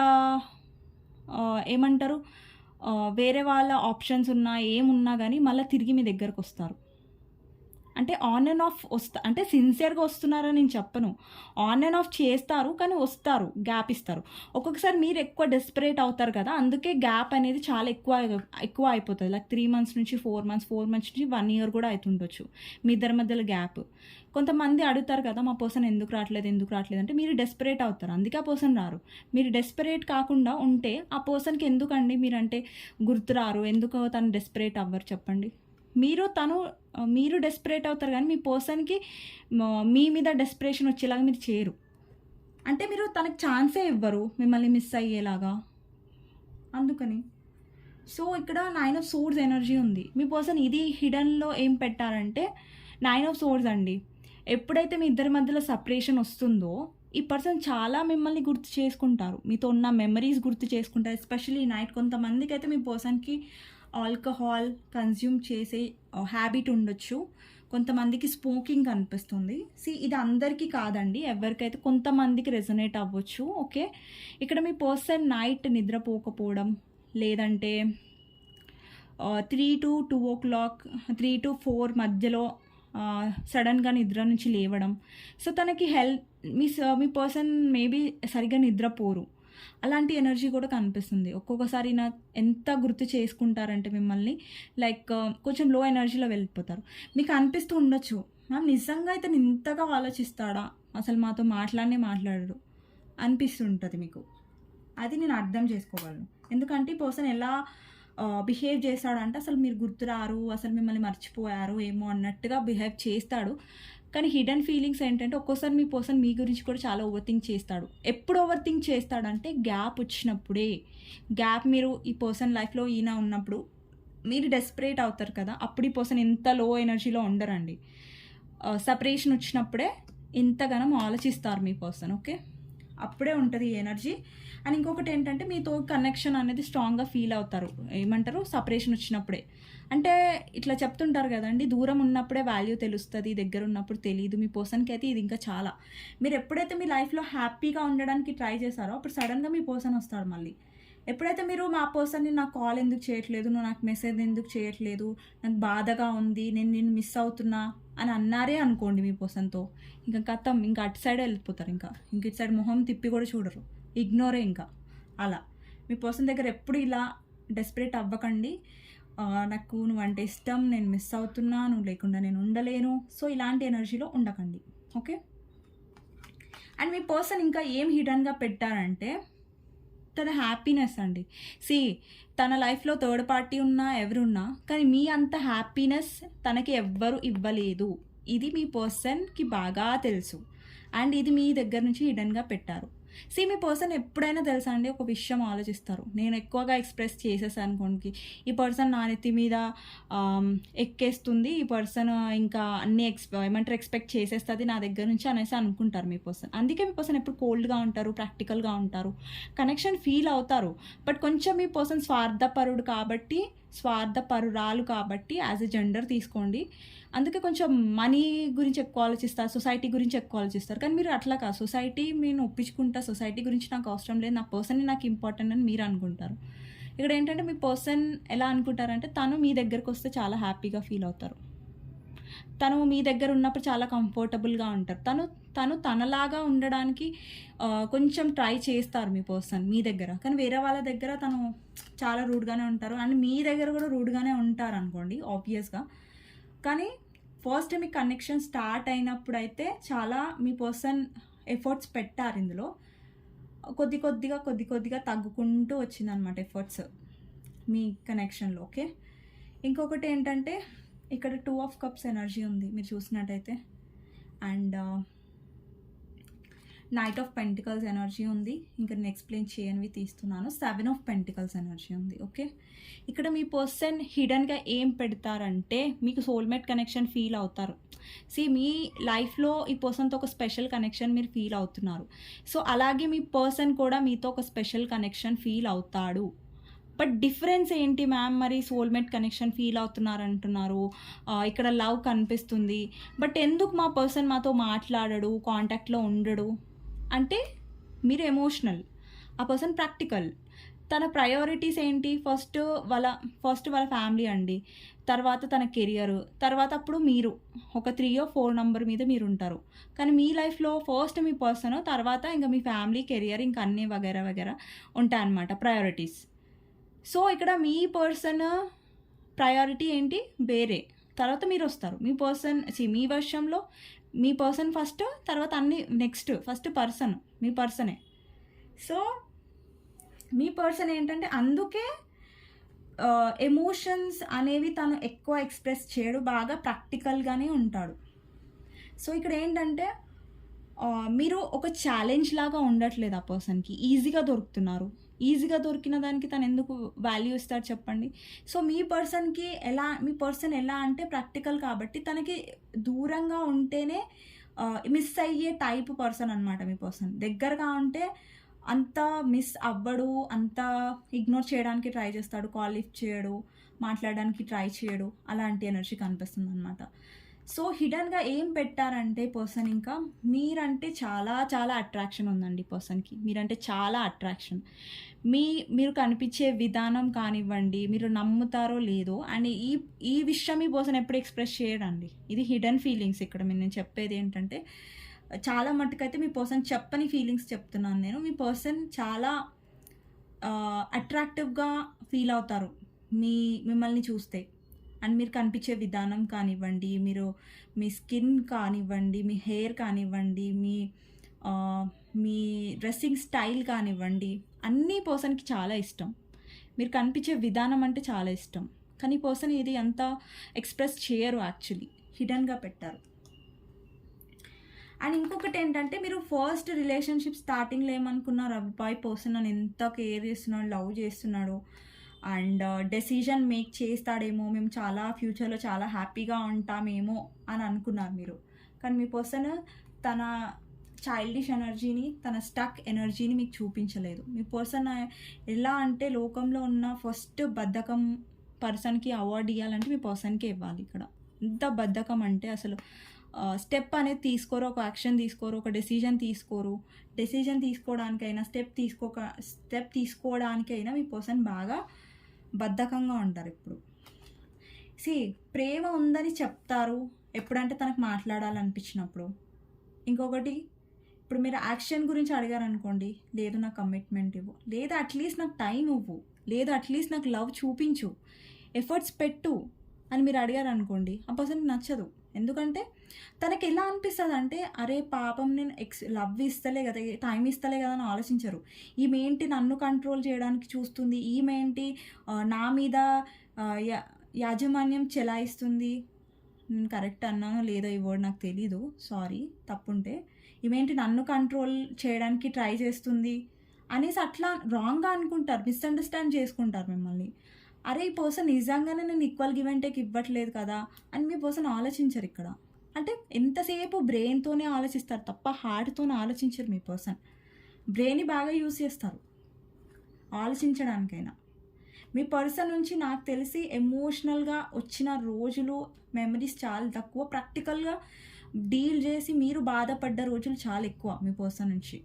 ఏమంటారు, వేరే వాళ్ళ ఆప్షన్స్ ఉన్నా, ఏమున్నా గానీ మళ్ళా తిరిగి మీ దగ్గరకొస్తారు. అంటే ఆన్ అండ్ ఆఫ్ అంటే సిన్సియర్‌గా వస్తున్నారని నేను చెప్పను. ఆన్ అండ్ ఆఫ్ చేస్తారు. కానీ వస్తారు. గ్యాప్ ఇస్తారు. ఒక్కొక్కసారి మీరు ఎక్కువ డెస్పరేట్ అవుతారు కదా! అందుకే గ్యాప్ అనేది చాలా ఎక్కువ అయిపోతది. లైక్ 3 మంత్స్ నుంచి 4 మంత్స్, 4 మంత్స్ నుంచి 1 ఇయర్ కూడా అయితుండొచ్చు. మీ ఇద్దరి మధ్యలో గ్యాప్. కొంతమంది అడుగుతారు కదా! మా పర్సన్ ఎందుకు రావట్లేదు అంటే మీరు డెస్పరేట్ అవుతారు. అందుకే ఆ పర్సన్ రారు. మీరు డెస్పరేట్ కాకుండా ఉంటే ఆ పర్సన్‌కి ఎందుకండి మీరంటే గుర్తురారు? ఎందుకు తను డెస్పరేట్ అవ్వరు చెప్పండి? మీరు డెస్పరేట్ అవుతారు కానీ మీ పర్సన్‌కి మీ మీద డెస్పరేషన్ వచ్చేలాగా మీరు చేయరు. అంటే మీరు తనకి ఛాన్సే ఇవ్వరు మిమ్మల్ని మిస్ అయ్యేలాగా. అందుకని. సో, ఇక్కడ 9 ఆఫ్ సోర్స్ ఎనర్జీ ఉంది. మీ పర్సన్ ఇది హిడెన్‌లో ఏం పెట్టారంటే 9 ఆఫ్ సోర్స్ అండి. ఎప్పుడైతే మీ ఇద్దరి మధ్యలో సెపరేషన్ వస్తుందో, ఈ పర్సన్ చాలా మిమ్మల్ని గుర్తు చేసుకుంటారు. మీతో ఉన్న మెమరీస్ గుర్తు చేసుకుంటారు. ఎస్పెషల్లీ నైట్ కొంతమందికైతే మీ పర్సన్‌కి ఆల్కహాల్ కన్జ్యూమ్ చేసే హ్యాబిట్ ఉండొచ్చు. కొంతమందికి స్మోకింగ్ కనిపిస్తుంది. ఇది అందరికీ కాదండి. ఎవరికైతే కొంతమందికి రెజొనేట్ అవ్వచ్చు. ఓకే. ఇక్కడ మీ పర్సన్ నైట్ నిద్రపోకపోవడం, లేదంటే 3-4 మధ్యలో సడన్‌గా నిద్ర నుంచి లేవడం. సో, తనకి మీ పర్సన్ మేబీ సరిగ్గా నిద్రపోరు. అలాంటి ఎనర్జీ కూడా కనిపిస్తుంది. ఒక్కొక్కసారి ఎంత గుర్తు చేసుకుంటారంటే మిమ్మల్ని లైక్ కొంచెం లో ఎనర్జీలో వెళ్ళిపోతారు. మీకు అనిపిస్తూ ఉండొచ్చు, మ్యామ్ నిజంగా ఇతను ఇంతగా ఆలోచిస్తాడా? అసలు మాతో మాట్లాడరు అనిపిస్తుంటది మీకు. అది నేను అర్థం చేసుకోగలను. ఎందుకంటే ఈ పర్సన్ ఎలా బిహేవ్ చేస్తాడంటే అసలు మీరు గుర్తురారు, అసలు మిమ్మల్ని మర్చిపోయారు ఏమో అన్నట్టుగా బిహేవ్ చేస్తాడు. కానీ హిడెన్ ఫీలింగ్స్ ఏంటంటే ఒక్కోసారి మీ పర్సన్ మీ గురించి కూడా చాలా ఓవర్ థింక్ చేస్తాడు. ఎప్పుడు ఓవర్ థింక్ చేస్తాడంటే గ్యాప్ వచ్చినప్పుడే. మీరు ఈ పర్సన్ లైఫ్‌లో ఉన్నప్పుడు మీరు డెస్పరేట్ అవుతారు కదా! అప్పుడు ఈ పర్సన్ ఇంత లో ఎనర్జీలో ఉండరండి. సెపరేషన్ వచ్చినప్పుడే ఇంతగనం ఆలోచిస్తారు మీ పర్సన్. ఓకే. అప్పుడే ఉంటది ఈ ఎనర్జీ. అండ్ ఇంకొకటి ఏంటంటే మీతో కనెక్షన్ అనేది స్ట్రాంగ్‌గా ఫీల్ అవుతారు. ఏమంటారు సెపరేషన్ వచ్చినప్పుడే. అంటే ఇట్లా చెప్తుంటారు కదండీ, దూరం ఉన్నప్పుడే వాల్యూ తెలుస్తది, దగ్గర ఉన్నప్పుడు తెలీదు. మీ పర్సన్‌కి అయితే ఇది ఇంకా చాలా. మీరు ఎప్పుడైతే మీ లైఫ్‌లో హ్యాపీగా ఉండడానికి ట్రై చేశారో అప్పుడు సడన్‌గా మీ పర్సన్ వస్తాడు మళ్ళీ. ఎప్పుడైతే మీరు మా పర్సన్‌ని నాకు కాల్ ఎందుకు చేయట్లేదు, నువ్వు నాకు మెసేజ్ ఎందుకు చేయట్లేదు, నాకు బాధగా ఉంది, నేను నిన్ను మిస్ అవుతున్నా అని అన్నారే అనుకోండి మీ పర్సన్‌తో, ఇంకా ఖతం, ఇంకా అటు సైడే వెళ్ళిపోతారు. ఇంకా ఇటు సైడ్ మొహం తిప్పి కూడా చూడరు. ఇగ్నోరే ఇంకా. అలా మీ పర్సన్ దగ్గర ఎప్పుడు ఇలా డెస్పరేట్ అవ్వకండి. నాకు నువ్వంటే ఇష్టం, నేను మిస్ అవుతున్నా, నువ్వు లేకుండా నేను ఉండలేను. సో, ఇలాంటి ఎనర్జీలో ఉండకండి. ఓకే. అండ్ మీ పర్సన్ ఇంకా ఏం హిడెన్‌గా పెట్టారంటే తన హ్యాపీనెస్ అండి. తన లైఫ్‌లో థర్డ్ పార్టీ ఉన్నా, ఎవరున్నా కానీ మీ అంత హ్యాపీనెస్ తనకి ఎవ్వరు ఇవ్వలేదు. ఇది మీ పర్సన్‌కి బాగా తెలుసు. అండ్ ఇది మీ దగ్గర నుంచి హిడెన్‌గా పెట్టారు. మీ పర్సన్ ఎప్పుడైనా తెలుసా అండి ఒక విషయం ఆలోచిస్తారు. నేను ఎక్కువగా ఎక్స్‌ప్రెస్ చేసేసాను అనుకోండి, ఈ పర్సన్ నా నెత్తి మీద ఎక్కేస్తుంది. ఈ పర్సన్ ఇంకా అన్నీ ఎక్స్‌పెక్ట్ చేసేస్తది నా దగ్గర నుంచి అనేసి అనుకుంటారు మీ పర్సన్. అందుకే మీ పర్సన్ ఎప్పుడు కోల్డ్‌గా ఉంటారు, ప్రాక్టికల్‌గా ఉంటారు. కనెక్షన్ ఫీల్ అవుతారు. బట్ కొంచెం మీ పర్సన్ స్వార్థపరురాలు కాబట్టి యాజ్ ఎ జెండర్ తీసుకోండి. అందుకే కొంచెం మనీ గురించి ఎక్కువ ఆలోచిస్తారు, సొసైటీ గురించి ఎక్కువ ఆలోచిస్తారు. కానీ మీరు అట్లా కాదు. సొసైటీ నేను ఒప్పించుకుంటా, సొసైటీ గురించి నాకు అవసరం లేదు, నా పర్సనే నాకు ఇంపార్టెంట్ అని మీరు అనుకుంటారు. ఇక్కడ ఏంటంటే మీ పర్సన్ ఎలా అనుకుంటారంటే తను మీ దగ్గరకు వస్తే చాలా హ్యాపీగా ఫీల్ అవుతారు. తను మీ దగ్గర ఉన్నప్పుడు చాలా కంఫర్టబుల్గా ఉంటారు. తను తనలాగా ఉండడానికి కొంచెం ట్రై చేస్తారు మీ పర్సన్ మీ దగ్గర. కానీ వేరే వాళ్ళ దగ్గర తను చాలా రూడ్‌గానే ఉంటారు. అండ్ మీ దగ్గర కూడా రూడ్‌గానే ఉంటారనుకోండి ఆబ్వియస్‌గా. కానీ ఫస్ట్ మీ కనెక్షన్ స్టార్ట్ అయినప్పుడైతే చాలా మీ పర్సన్ ఎఫర్ట్స్ పెట్టారు ఇందులో. కొద్ది కొద్దిగా తగ్గుకుంటూ వచ్చిందనమాట ఎఫర్ట్స్ మీ కనెక్షన్‌లో. ఓకే. ఇంకొకటి ఏంటంటే ఇక్కడ 2 ఆఫ్ కప్స్ ఎనర్జీ ఉంది మీరు చూసినట్టయితే. And night of pentacles energy ఉంది. ఇంకా నేను ఎక్స్ప్లెయిన్ చేయనివి తీస్తున్నాను. 7 ఆఫ్ పెంటికల్స్ ఎనర్జీ ఉంది. ఓకే, ఇక్కడ మీ పర్సన్ హిడెన్గా ఏం పెడతారంటే మీకు సోల్మేట్ కనెక్షన్ ఫీల్ అవుతారు. మీ లైఫ్లో ఈ పర్సన్తో ఒక స్పెషల్ కనెక్షన్ మీరు ఫీల్ అవుతున్నారు. సో అలాగే మీ పర్సన్ కూడా మీతో ఒక స్పెషల్ కనెక్షన్ ఫీల్ అవుతాడు. బట్ డిఫరెన్స్ ఏంటి మ్యామ్, మరి సోల్మేట్ కనెక్షన్ ఫీల్ అవుతున్నారు అంటున్నారు, ఇక్కడ లవ్ కనిపిస్తుంది, బట్ ఎందుకు మా పర్సన్ మాతో మాట్లాడడు, కాంటాక్ట్లో ఉండడు అంటే మీరు ఎమోషనల్, ఆ పర్సన్ ప్రాక్టికల్. తన ప్రయారిటీస్ ఏంటి? ఫస్ట్ వాళ్ళ ఫ్యామిలీ అండి, తర్వాత తన కెరియర్, తర్వాత అప్పుడు మీరు ఒక 3 or 4 నెంబర్ మీద మీరు ఉంటారు. కానీ మీ లైఫ్లో ఫస్ట్ మీ పర్సన్, తర్వాత ఇంకా మీ ఫ్యామిలీ, కెరియర్, ఇంకా అన్నీ వగేరా వగేరా ఉంటాయన్నమాట ప్రయారిటీస్. సో ఇక్కడ మీ పర్సన్ ప్రయారిటీ ఏంటి వేరే, తర్వాత మీరు వస్తారు. మీ పర్సన్ మీ వర్షంలో మీ పర్సన్ ఫస్ట్, తర్వాత అన్ని నెక్స్ట్, ఫస్ట్ పర్సన్ మీ పర్సనే. సో మీ పర్సన్ ఏంటంటే అందుకే ఎమోషన్స్ అనేవి తను ఎక్కువ ఎక్స్ప్రెస్ చేయడు, బాగా ప్రాక్టికల్గానే ఉంటాడు. సో ఇక్కడ ఏంటంటే మీరు ఒక ఛాలెంజ్ లాగా ఉండట్లేదు ఆ పర్సన్కి, ఈజీగా దొరుకుతున్నారు. ఈజీగా దొరికిన దానికి తను ఎందుకు వాల్యూ ఇస్తాడు చెప్పండి. సో మీ పర్సన్ ఎలా అంటే ప్రాక్టికల్ కాబట్టి తనకి దూరంగా ఉంటేనే మిస్ అయ్యే టైప్ పర్సన్ అనమాట. మీ పర్సన్ దగ్గరగా ఉంటే అంత మిస్ అవ్వడు, అంత ఇగ్నోర్ చేయడానికి ట్రై చేస్తాడు, కాల్ లిఫ్ట్ చేయడు, మాట్లాడడానికి ట్రై చేయడు, అలాంటి ఎనర్జీ కనిపిస్తుంది అనమాట. సో హిడెన్గా ఏం పెట్టారంటే పర్సన్, ఇంకా మీరంటే చాలా చాలా అట్రాక్షన్ ఉందండి పర్సన్కి. మీరంటే చాలా అట్రాక్షన్. మీరు కనిపించే విధానం కానివ్వండి, మీరు నమ్ముతారో లేదో, అండ్ ఈ విషయం మీ పర్సన్ ఎప్పుడు ఎక్స్ప్రెస్ చేయడండి. ఇది హిడెన్ ఫీలింగ్స్. ఇక్కడ నేను చెప్పేది ఏంటంటే చాలా మట్టుకైతే మీ పర్సన్ చెప్పని ఫీలింగ్స్ చెప్తున్నాను నేను. మీ పర్సన్ చాలా అట్రాక్టివ్గా ఫీల్ అవుతారు మిమ్మల్ని చూస్తే. అండ్ మీరు కనిపించే విధానం కానివ్వండి, మీ స్కిన్ కానివ్వండి, మీ హెయిర్ కానివ్వండి, మీ డ్రెస్సింగ్ స్టైల్ కానివ్వండి, అన్నీ పర్సన్కి చాలా ఇష్టం. మీరు కనిపించే విధానం అంటే చాలా ఇష్టం. కానీ పర్సన్ ఇది అంతా ఎక్స్ప్రెస్ చేయరు, యాక్చువల్లీ హిడెన్గా పెట్టారు. అండ్ ఇంకొకటి ఏంటంటే మీరు ఫస్ట్ రిలేషన్షిప్ స్టార్టింగ్లో ఏమనుకున్నారు, అబ్బాయి పర్సన్ నన్ను ఎంత కేర్ చేస్తున్నాడు, లవ్ చేస్తున్నాడు, అండ్ డెసిజన్ మేక్ చేస్తాడేమో, మేము చాలా ఫ్యూచర్లో చాలా హ్యాపీగా ఉంటామేమో అని అనుకున్నారు మీరు. కానీ మీ పర్సన్ తన చైల్డిష్ ఎనర్జీని, తన స్టక్ ఎనర్జీని మీకు చూపించలేదు. మీ పర్సన్ ఎలా అంటే లోకంలో ఉన్న ఫస్ట్ బద్ధకం పర్సన్కి అవార్డు ఇవ్వాలంటే మీ పర్సన్కే ఇవ్వాలి. ఇక్కడ ఎంత బద్ధకం అంటే అసలు స్టెప్ అనేది తీసుకోరు, ఒక యాక్షన్ తీసుకోరు, ఒక డెసిజన్ తీసుకోరు. డెసిజన్ తీసుకోవడానికైనా స్టెప్ తీసుకోవడానికైనా మీ పర్సన్ బాగా బద్ధకంగా ఉంటారు ఇప్పుడు. ప్రేమ ఉందని చెప్తారు ఎప్పుడంటే తనకు మాట్లాడాలనిపించినప్పుడు. ఇంకొకటి, ఇప్పుడు మీరు యాక్షన్ గురించి అడిగారు అనుకోండి, లేదు నాకు కమిట్మెంట్ ఇవ్వు, లేదా అట్లీస్ట్ నాకు టైం ఇవ్వు, లేదా అట్లీస్ట్ నాకు లవ్ చూపించు, ఎఫర్ట్స్ పెట్టు అని మీరు అడిగారు అనుకోండి, ఆ పర్సన్కి నచ్చదు. ఎందుకంటే తనకి ఎలా అనిపిస్తుంది అంటే, అరే పాపం నేను లవ్ ఇస్తలే కదా, టైం ఇస్తలే కదా అని ఆలోచించరు. ఈమెంటి నన్ను కంట్రోల్ చేయడానికి చూస్తుంది, ఈమెంటి నా మీద యాజమాన్యం చెలాయిస్తుంది. నేను కరెక్ట్ అన్నానో లేదో ఈ వర్డ్ నాకు తెలీదు, సారీ తప్పుంటే. ఈమెంటి నన్ను కంట్రోల్ చేయడానికి ట్రై చేస్తుంది అనేసి అట్లా రాంగ్గా అనుకుంటారు, మిస్అండర్స్టాండ్ చేసుకుంటారు మిమ్మల్ని. అరే ఈ పర్సన్ నిజంగానే నేను ఈక్వల్ గివ్ అండ్ టేక్ ఇవ్వట్లేదు కదా అని మీ పర్సన్ ఆలోచించరు ఇక్కడ. అంటే ఎంతసేపు బ్రెయిన్తోనే ఆలోచిస్తారు తప్ప హార్ట్తోనే ఆలోచించరు. మీ పర్సన్ బ్రెయిన్ని బాగా యూజ్ చేస్తారు ఆలోచించడానికైనా. మీ పర్సన్ నుంచి నాకు తెలిసి ఎమోషనల్గా వచ్చిన రోజులు, మెమరీస్ చాలా తక్కువ. ప్రాక్టికల్గా డీల్ చేసి మీరు బాధపడ్డ రోజులు చాలా ఎక్కువ మీ పర్సన్ నుంచి.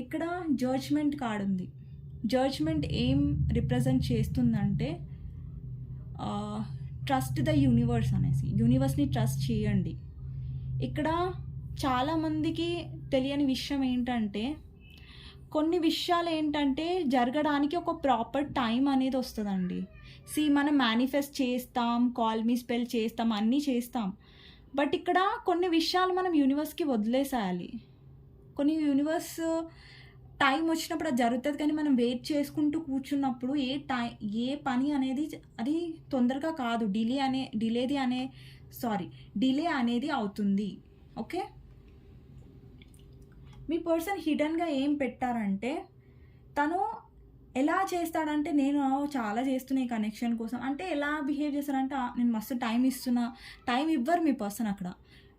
ఇక్కడ జడ్జ్మెంట్ కార్డ్ ఉంది. జడ్జ్మెంట్ ఏం రిప్రజెంట్ చేస్తుందంటే ట్రస్ట్ ద యూనివర్స్ అనేసి, యూనివర్స్ని ట్రస్ట్ చేయండి. ఇక్కడ చాలామందికి తెలియని విషయం ఏంటంటే, కొన్ని విషయాలు ఏంటంటే జరగడానికి ఒక ప్రాపర్ టైం అనేది వస్తుందండి. మనం మేనిఫెస్ట్ చేస్తాం, కాల్ మీ స్పెల్ చేస్తాం, అన్నీ చేస్తాం. బట్ ఇక్కడ కొన్ని విషయాలు మనం యూనివర్స్కి వదిలేసేయాలి. కొన్ని యూనివర్స్ టైం వచ్చినప్పుడు అది జరుగుతుంది, కానీ మనం వెయిట్ చేసుకుంటూ కూర్చున్నప్పుడు ఏ పని అనేది అది తొందరగా కాదు, డిలే అనేది అవుతుంది. ఓకే, మీ పర్సన్ హిడెన్గా ఏం పెట్టారంటే, తను ఎలా చేస్తాడంటే, నేను చాలా చేస్తున్నా ఈ కనెక్షన్ కోసం అంటే ఎలా బిహేవ్ చేస్తారంటే, నేను మస్తు టైం ఇస్తున్నా, టైం ఇవ్వరు మీ పర్సన్ అక్కడ,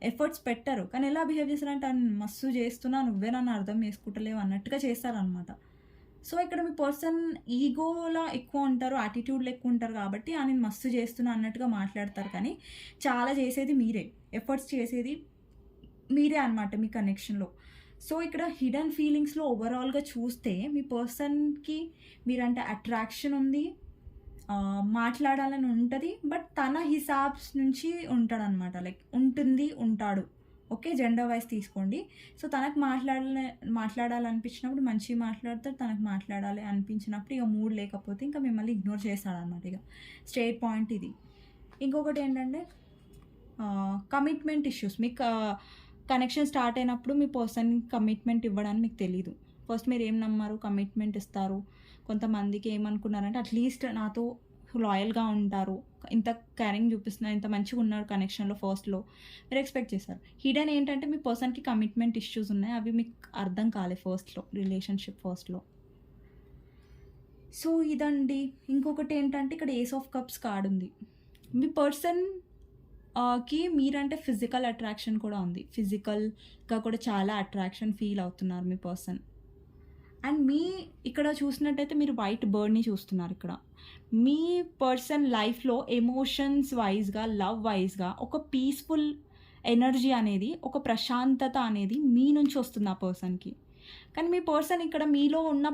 ఎఫర్ట్స్ పెట్టరు. కానీ ఎలా బిహేవ్ చేస్తారంటే, నేను మస్తు చేస్తున్నా, నువ్వే నన్ను అర్థం చేసుకుంటలేవు అన్నట్టుగా చేస్తారనమాట. సో ఇక్కడ మీ పర్సన్ ఈగోలా ఎక్కువ ఉంటారు, యాటిట్యూడ్లో ఎక్కువ ఉంటారు కాబట్టి నేను మస్తు చేస్తున్నా అన్నట్టుగా మాట్లాడతారు. కానీ చాలా చేసేది మీరే, ఎఫర్ట్స్ చేసేది మీరే అనమాట మీ కనెక్షన్లో. సో ఇక్కడ హిడెన్ ఫీలింగ్స్లో ఓవరాల్గా చూస్తే మీ పర్సన్కి మీరంటే అట్రాక్షన్ ఉంది, మాట్లాడాలని ఉంటుంది, బట్ తన హిసాబ్స్ నుంచి ఉంటాడనమాట. లైక్ ఉంటాడు. ఓకే, జెండర్ వైజ్ తీసుకోండి. సో తనకు మాట్లాడాలనిపించినప్పుడు మంచిగా మాట్లాడతాడు, తనకు మాట్లాడాలి అనిపించినప్పుడు ఇక మూడ్ లేకపోతే ఇంకా మిమ్మల్ని ఇగ్నోర్ చేస్తాడనమాట. ఇక స్ట్రేట్ పాయింట్ ఇది. ఇంకొకటి ఏంటంటే కమిట్మెంట్ ఇష్యూస్. మీకు కనెక్షన్ స్టార్ట్ అయినప్పుడు మీ పర్సన్ కమిట్మెంట్ ఇవ్వడానికి మీకు తెలీదు. ఫస్ట్ మీరు ఏం నమ్మారు, కమిట్మెంట్ ఇస్తారు. కొంతమందికి ఏమనుకున్నారంటే అట్లీస్ట్ నాతో లాయల్గా ఉంటారు, ఇంత కేరింగ్ చూపిస్తున్నారు, ఇంత మంచిగా ఉన్నారు కనెక్షన్లో ఫస్ట్లో మీరు ఎక్స్పెక్ట్ చేస్తారు. హిడెన్ ఏంటంటే మీ పర్సన్కి కమిట్మెంట్ ఇష్యూస్ ఉన్నాయి, అవి మీకు అర్థం కాలే ఫస్ట్లో, రిలేషన్షిప్ ఫస్ట్లో. సో ఇదండి. ఇంకొకటి ఏంటంటే ఇక్కడ ఏస్ ఆఫ్ కప్స్ కార్డ్ ఉంది. మీ పర్సన్ కి మీరంటే ఫిజికల్ అట్రాక్షన్ కూడా ఉంది, ఫిజికల్గా కూడా చాలా అట్రాక్షన్ ఫీల్ అవుతున్నారు మీ పర్సన్. అండ్ మీ ఇక్కడ చూసినట్టయితే మీరు వైట్ బర్డ్ని చూస్తున్నారు. ఇక్కడ మీ పర్సన్ లైఫ్లో ఎమోషన్స్ వైజ్గా, లవ్ వైజ్గా ఒక పీస్ఫుల్ ఎనర్జీ అనేది, ఒక ప్రశాంతత అనేది మీ నుంచి వస్తుంది ఆ పర్సన్కి. కానీ మీ పర్సన్ ఇక్కడ మీలో ఉన్న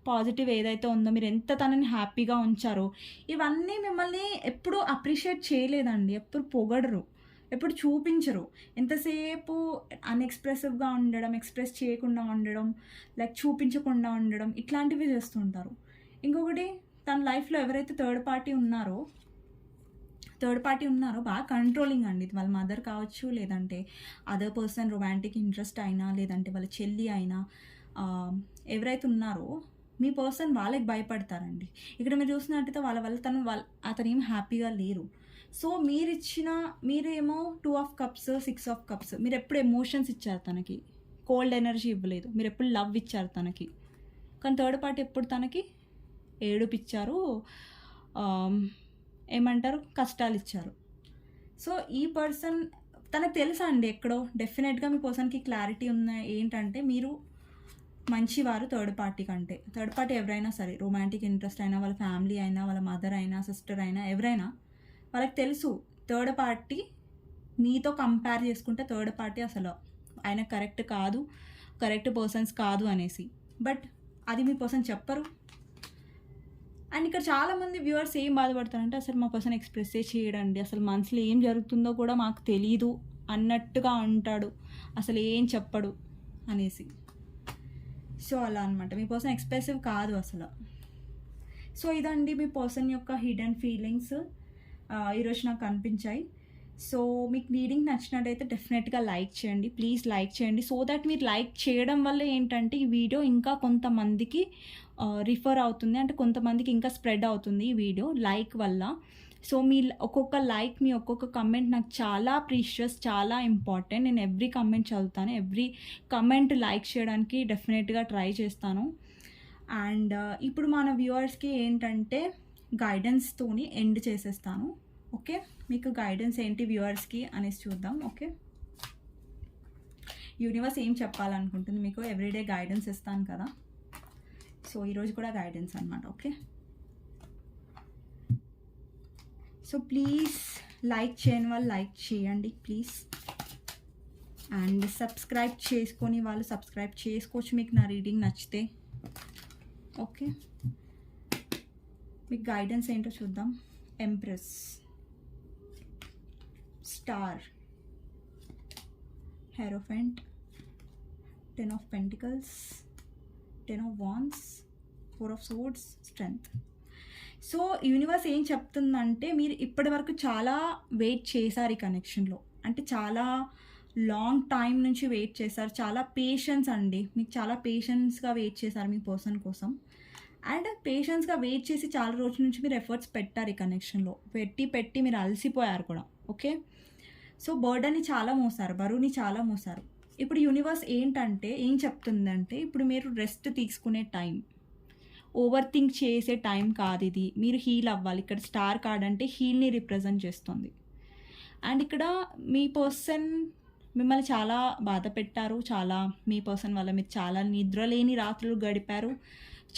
పాజిటివ్ ఏదైతే ఉందో, మీరు ఎంత తనని హ్యాపీగా ఉంచారో, ఇవన్నీ మిమ్మల్ని ఎప్పుడు అప్రిషియేట్ చేయలేదండి, ఎప్పుడు పొగడరు, ఎప్పుడు చూపించరు. ఎంతసేపు అన్ఎక్స్ప్రెసివ్గా ఉండడం, ఎక్స్ప్రెస్ చేయకుండా ఉండడం, లైక్ చూపించకుండా ఉండడం, ఇట్లాంటివి చేస్తుంటారు. ఇంకొకటి, తన లైఫ్లో ఎవరైతే థర్డ్ పార్టీ ఉన్నారో బాగా కంట్రోలింగ్ అండి. వాళ్ళ మదర్ కావచ్చు, లేదంటే అదర్ పర్సన్ రొమాంటిక్ ఇంట్రెస్ట్ అయినా, లేదంటే వాళ్ళ చెల్లి అయినా, ఎవరైతే ఉన్నారో మీ పర్సన్ వాళ్ళకి భయపడతారండి. ఇక్కడ మీరు చూసినట్టయితే అతను ఏం హ్యాపీగా లేరు. సో మీరేమో 2 ఆఫ్ కప్స్, 6 ఆఫ్ కప్స్, మీరు ఎప్పుడు ఎమోషన్స్ ఇచ్చారు తనకి, కోల్డ్ ఎనర్జీ ఇవ్వలేదు. మీరు ఎప్పుడు లవ్ ఇచ్చారు తనకి. కానీ థర్డ్ పార్టీ ఎప్పుడు తనకి ఏడుపిచ్చారు, ఏమంటారు, కష్టాలు ఇచ్చారు. సో ఈ పర్సన్ తనకు తెలుసా అండి ఎక్కడో డెఫినెట్గా మీ పర్సన్కి క్లారిటీ ఉన్న ఏంటంటే మీరు మంచివారు థర్డ్ పార్టీ కంటే. థర్డ్ పార్టీ ఎవరైనా సరే, రొమాంటిక్ ఇంట్రెస్ట్ అయినా, వాళ్ళ ఫ్యామిలీ అయినా, వాళ్ళ మదర్ అయినా, సిస్టర్ అయినా, ఎవరైనా వాళ్ళకి తెలుసు థర్డ్ పార్టీ మీతో కంపేర్ చేసుకుంటే థర్డ్ పార్టీ అసలు ఆయన కరెక్ట్ పర్సన్స్ కాదు అనేసి. బట్ అది మీ పర్సన్ చెప్పరు. అండ్ ఇక్కడ చాలామంది వ్యూవర్స్ ఏం బాధపడతారంటే, అసలు మా పర్సన్ ఎక్స్ప్రెస్సే చేయడండి, అసలు మనసులో ఏం జరుగుతుందో కూడా మాకు తెలీదు అన్నట్టుగా ఉంటాడు, అసలు ఏం చెప్పడు అనేసి. సో అలా అనమాట, మీ పర్సన్ ఎక్స్ప్రెసివ్ కాదు అసలు. సో ఇదండి మీ పర్సన్ యొక్క హిడెన్ ఫీలింగ్స్ ఈరోజు నాకు కనిపించాయి. సో మీకు రీడింగ్ నచ్చినట్టయితే డెఫినెట్గా లైక్ చేయండి, ప్లీజ్ లైక్ చేయండి. సో దట్ మీరు లైక్ చేయడం వల్ల ఏంటంటే ఈ వీడియో ఇంకా కొంతమందికి రిఫర్ అవుతుంది, అంటే కొంతమందికి ఇంకా స్ప్రెడ్ అవుతుంది ఈ వీడియో లైక్ వల్ల. సో మీ ఒక్కొక్క లైక్, మీ ఒక్కొక్క కమెంట్ నాకు చాలా ప్రీషియస్, చాలా ఇంపార్టెంట్. నేను ఎవ్రీ కమెంట్ చదువుతాను, ఎవ్రీ కమెంట్ లైక్ చేయడానికి డెఫినెట్గా ట్రై చేస్తాను. అండ్ ఇప్పుడు మన వ్యూవర్స్కి ఏంటంటే గైడెన్స్తోని ఎండ్ చేసేస్తాను. ఓకే, మీకు గైడెన్స్ ఏంటి వ్యూవర్స్కి అనేసి చూద్దాం. ఓకే, యూనివర్స్ ఏం చెప్పాలనుకుంటుంది మీకు, ఎవ్రీడే గైడెన్స్ ఇస్తాను కదా, సో ఈరోజు కూడా గైడెన్స్ అనమాట. ఓకే, సో ప్లీజ్ లైక్ చేయని వాళ్ళు లైక్ చేయండి ప్లీజ్. అండ్ సబ్స్క్రైబ్ చేసుకొని వాళ్ళు సబ్స్క్రైబ్ చేసుకోవచ్చు మీకు నా రీడింగ్ నచ్చితే. ఓకే, మీకు గైడెన్స్ ఏంటో చూద్దాం. Empress, star, hierophant, 10 of pentacles, 10 of wands, 4 of swords, strength. So universe ఏం చెప్తుందంటే, మీరు ఇప్పటి వరకు చాలా వెయిట్ చేశారు ఈ కనెక్షన్లో, అంటే చాలా లాంగ్ టైం నుంచి వెయిట్ చేశారు, చాలా పేషెన్స్ అండి, మీకు చాలా పేషెన్స్గా వెయిట్ చేశారు మీ పర్సన్ కోసం. అండ్ పేషెన్స్గా వెయిట్ చేసి చాలా రోజుల నుంచి మీరు ఎఫర్ట్స్ పెట్టారు ఈ కనెక్షన్లో, పెట్టి మీరు అలసిపోయారు కూడా. ఓకే, సో బరువుని చాలా మోసారు. ఇప్పుడు యూనివర్స్ ఏంటంటే ఏం చెప్తుందంటే, ఇప్పుడు మీరు రెస్ట్ తీసుకునే టైం, ఓవర్ థింక్ చేసే టైం కాదు ఇది. మీరు హీల్ అవ్వాలి. ఇక్కడ స్టార్ కార్డ్ అంటే హీల్‌ని రిప్రజెంట్ చేస్తుంది. అండ్ ఇక్కడ మీ పర్సన్ మిమ్మల్ని చాలా బాధ పెట్టారు. మీ పర్సన్ వల్ల మీరు చాలా నిద్రలేని రాత్రులు గడిపారు.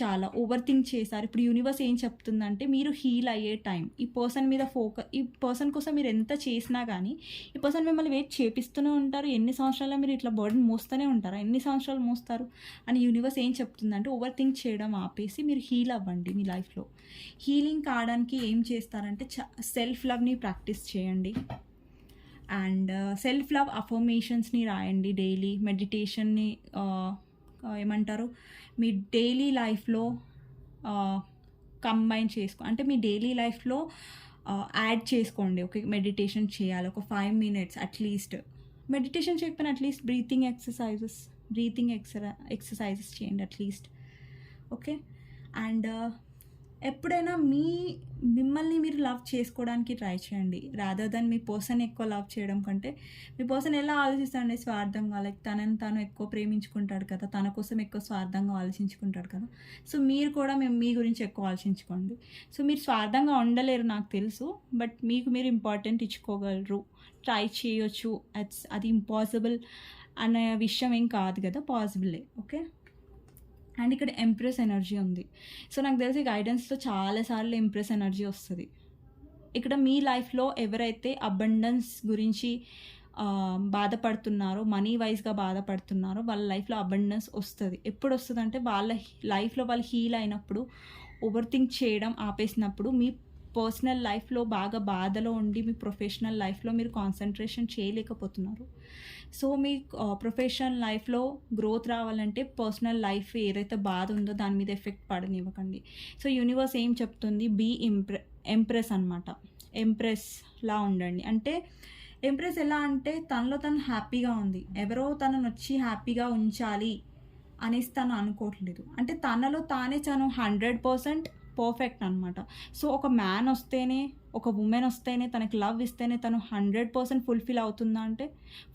చాలా ఓవర్ థింక్ చేశారు. ఇప్పుడు యూనివర్స్ ఏం చెప్తుందంటే, మీరు హీల్ అయ్యే టైం. ఈ పర్సన్ మీద ఈ పర్సన్ కోసం మీరు ఎంత చేసినా కానీ ఈ పర్సన్ మిమ్మల్ని వెయిట్ చేపిస్తూనే ఉంటారు. ఎన్ని సంవత్సరాలు మీరు ఇట్లా బర్డెన్ మోస్తూనే ఉంటారా? ఎన్ని సంవత్సరాలు మోస్తారు అని యూనివర్స్ ఏం చెప్తుందంటే, ఓవర్ థింక్ చేయడం ఆపేసి మీరు హీల్ అవ్వండి. మీ లైఫ్లో హీలింగ్ కావడానికి ఏం చేస్తారంటే, సెల్ఫ్ లవ్ని ప్రాక్టీస్ చేయండి. అండ్ సెల్ఫ్ లవ్ అఫర్మేషన్స్ని రాయండి. డైలీ మెడిటేషన్ని ఏమంటారు, మీ డైలీ లైఫ్లో కంబైన్ అంటే మీ డైలీ లైఫ్లో యాడ్ చేసుకోండి. ఓకే, మెడిటేషన్ చేయాలి ఒక 5 minutes అట్లీస్ట్. మెడిటేషన్ చేయకపోయినా అట్లీస్ట్ బ్రీతింగ్ ఎక్సర్సైజెస్ చేయండి అట్లీస్ట్. ఓకే, అండ్ ఎప్పుడైనా మిమ్మల్ని మీరు లవ్ చేసుకోవడానికి ట్రై చేయండి. రాదర్ దెన్ మీ పర్సన్ ఎక్కువ లవ్ చేయడం కంటే. మీ పర్సన్ ఎలా ఆలోచిస్తాడండి, స్వార్థంగా, లైక్ తనని తాను ఎక్కువ ప్రేమించుకుంటాడు కదా, తన కోసం ఎక్కువ స్వార్థంగా ఆలోచించుకుంటాడు కదా. సో మీరు కూడా మీ గురించి ఎక్కువ ఆలోచించుకోండి. సో మీరు స్వార్థంగా ఉండలేరు నాకు తెలుసు, బట్ మీకు మీరు ఇంపార్టెంట్ ఇచ్చుకోగలరు, ట్రై చేయొచ్చు. అది ఇంపాసిబుల్ అనే విషయం ఏం కాదు కదా, పాసిబులే. ఓకే, అండ్ ఇక్కడ ఎంప్రెస్ ఎనర్జీ ఉంది. సో నాకు తెలిసి గైడెన్స్లో చాలాసార్లు ఎంప్రెస్ ఎనర్జీ వస్తుంది. ఇక్కడ మీ లైఫ్లో ఎవరైతే అబండెన్స్ గురించి బాధపడుతున్నారో, మనీ వైజ్గా బాధపడుతున్నారో, వాళ్ళ లైఫ్లో అబండెన్స్ వస్తుంది. ఎప్పుడు వస్తుంది అంటే, వాళ్ళ లైఫ్లో వాళ్ళు హీల్ అయినప్పుడు, ఓవర్ థింక్ చేయడం ఆపేసినప్పుడు, మీ పర్సనల్ లైఫ్లో బాగా బాధలో ఉండి మీ ప్రొఫెషనల్ లైఫ్లో మీరు కాన్సన్ట్రేషన్ చేయలేకపోతున్నారు. సో మీ ప్రొఫెషనల్ లైఫ్లో గ్రోత్ రావాలంటే పర్సనల్ లైఫ్ ఏదైతే బాధ ఉందో దాని మీద ఎఫెక్ట్ పడనివ్వకండి. సో యూనివర్స్ ఏం చెప్తుంది, బీ ఎంప్రెస్ అనమాట. ఎంప్రెస్లా ఉండండి. అంటే ఎంప్రెస్ ఎలా అంటే, తనలో తను హ్యాపీగా ఉంది, ఎవరో తనను వచ్చి హ్యాపీగా ఉంచాలి అనేసి తను అనుకోవట్లేదు. అంటే తనలో తానే తను 100% పర్ఫెక్ట్ అనమాట. సో ఒక మ్యాన్ వస్తేనే, ఒక ఉమెన్ వస్తేనే, తనకి లవ్ ఇస్తేనే తను 100% ఫుల్ఫిల్ అవుతుందా అంటే,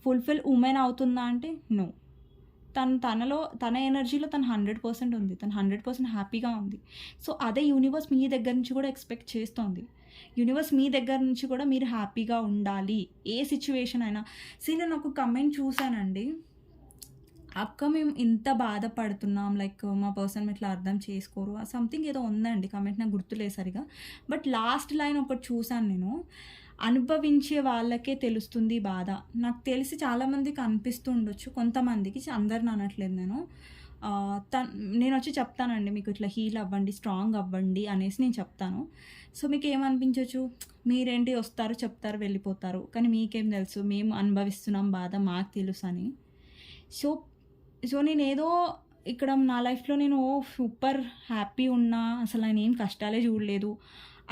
ఫుల్ఫిల్ ఉమెన్ అవుతుందా అంటే నో. తనలో తన ఎనర్జీలో తను 100% ఉంది, తను 100% హ్యాపీగా ఉంది. సో అదే యూనివర్స్ మీ దగ్గర నుంచి కూడా ఎక్స్పెక్ట్ చేస్తోంది. యూనివర్స్ మీ దగ్గర నుంచి కూడా మీరు హ్యాపీగా ఉండాలి ఏ సిచ్యువేషన్ అయినా. నేను ఒక కమెంట్ చూశానండి, అక్క మేము ఇంత బాధపడుతున్నాం, లైక్ మా పర్సన్ ఇట్లా అర్థం చేసుకోరు, సంథింగ్ ఏదో ఉందండి కమెంట్, నాకు గుర్తులేదు సరిగా. బట్ లాస్ట్ లైన్ ఒకటి చూసాను నేను, అనుభవించే వాళ్ళకే తెలుస్తుంది బాధ. నాకు తెలిసి చాలామందికి అనిపిస్తూ ఉండొచ్చు, కొంతమందికి, అందరిని అనట్లేదు నేను. నేను వచ్చి చెప్తానండి మీకు, ఇట్లా హీల్ అవ్వండి, స్ట్రాంగ్ అవ్వండి అనేసి నేను చెప్తాను. సో మీకు ఏమనిపించవచ్చు, మీరేంటి వస్తారు చెప్తారు వెళ్ళిపోతారు, కానీ మీకేం తెలుసు మేము అనుభవిస్తున్నాం బాధ, మాకు తెలుసు అని. సో నేనేదో ఇక్కడ నా లైఫ్లో నేను సూపర్ హ్యాపీ ఉన్నా, అసలు నేను ఏం కష్టాలే చూడలేదు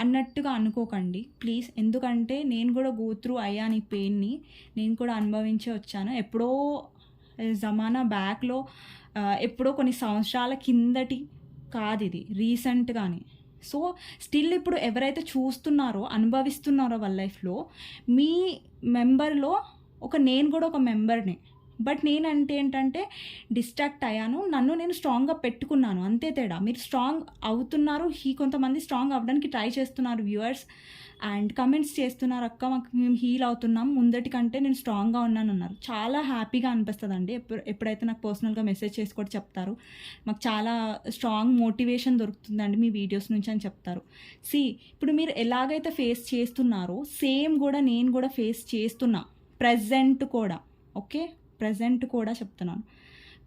అన్నట్టుగా అనుకోకండి ప్లీజ్. ఎందుకంటే నేను కూడా గో త్రూ అయ్యాను ఈ పెయిన్ని, నేను కూడా అనుభవించి వచ్చాను. ఎప్పుడో జమానా బ్యాక్లో, ఎప్పుడో కొన్ని సంవత్సరాల కిందటి కాదు ఇది, రీసెంట్గానే. సో స్టిల్ ఇప్పుడు ఎవరైతే చూస్తున్నారో, అనుభవిస్తున్నారో వాళ్ళ లైఫ్లో, మీ మెంబర్లో నేను కూడా ఒక మెంబర్ని. బట్ నేనంటే ఏంటంటే డిస్ట్రాక్ట్ అయ్యాను, నన్ను నేను స్ట్రాంగ్గా పెట్టుకున్నాను, అంతే తేడా. మీరు స్ట్రాంగ్ అవుతున్నారు, కొంతమంది స్ట్రాంగ్ అవ్వడానికి ట్రై చేస్తున్నారు వ్యూవర్స్, అండ్ కమెంట్స్ చేస్తున్నారు, అక్క మాకు మేము హీల్ అవుతున్నాం, ముందటి కంటే నేను స్ట్రాంగ్గా ఉన్నాను అన్నారు. చాలా హ్యాపీగా అనిపిస్తుందండి ఎప్పుడైతే నాకు పర్సనల్గా మెసేజ్ చేసి కూడా చెప్తారు, మాకు చాలా స్ట్రాంగ్ మోటివేషన్ దొరుకుతుందండి మీ వీడియోస్ నుంచి అని చెప్తారు. ఇప్పుడు మీరు ఎలాగైతే ఫేస్ చేస్తున్నారో సేమ్ కూడా నేను కూడా ఫేస్ చేస్తున్నా, ప్రజెంట్ కూడా. ఓకే, ప్రజెంట్ కూడా చెప్తున్నాను,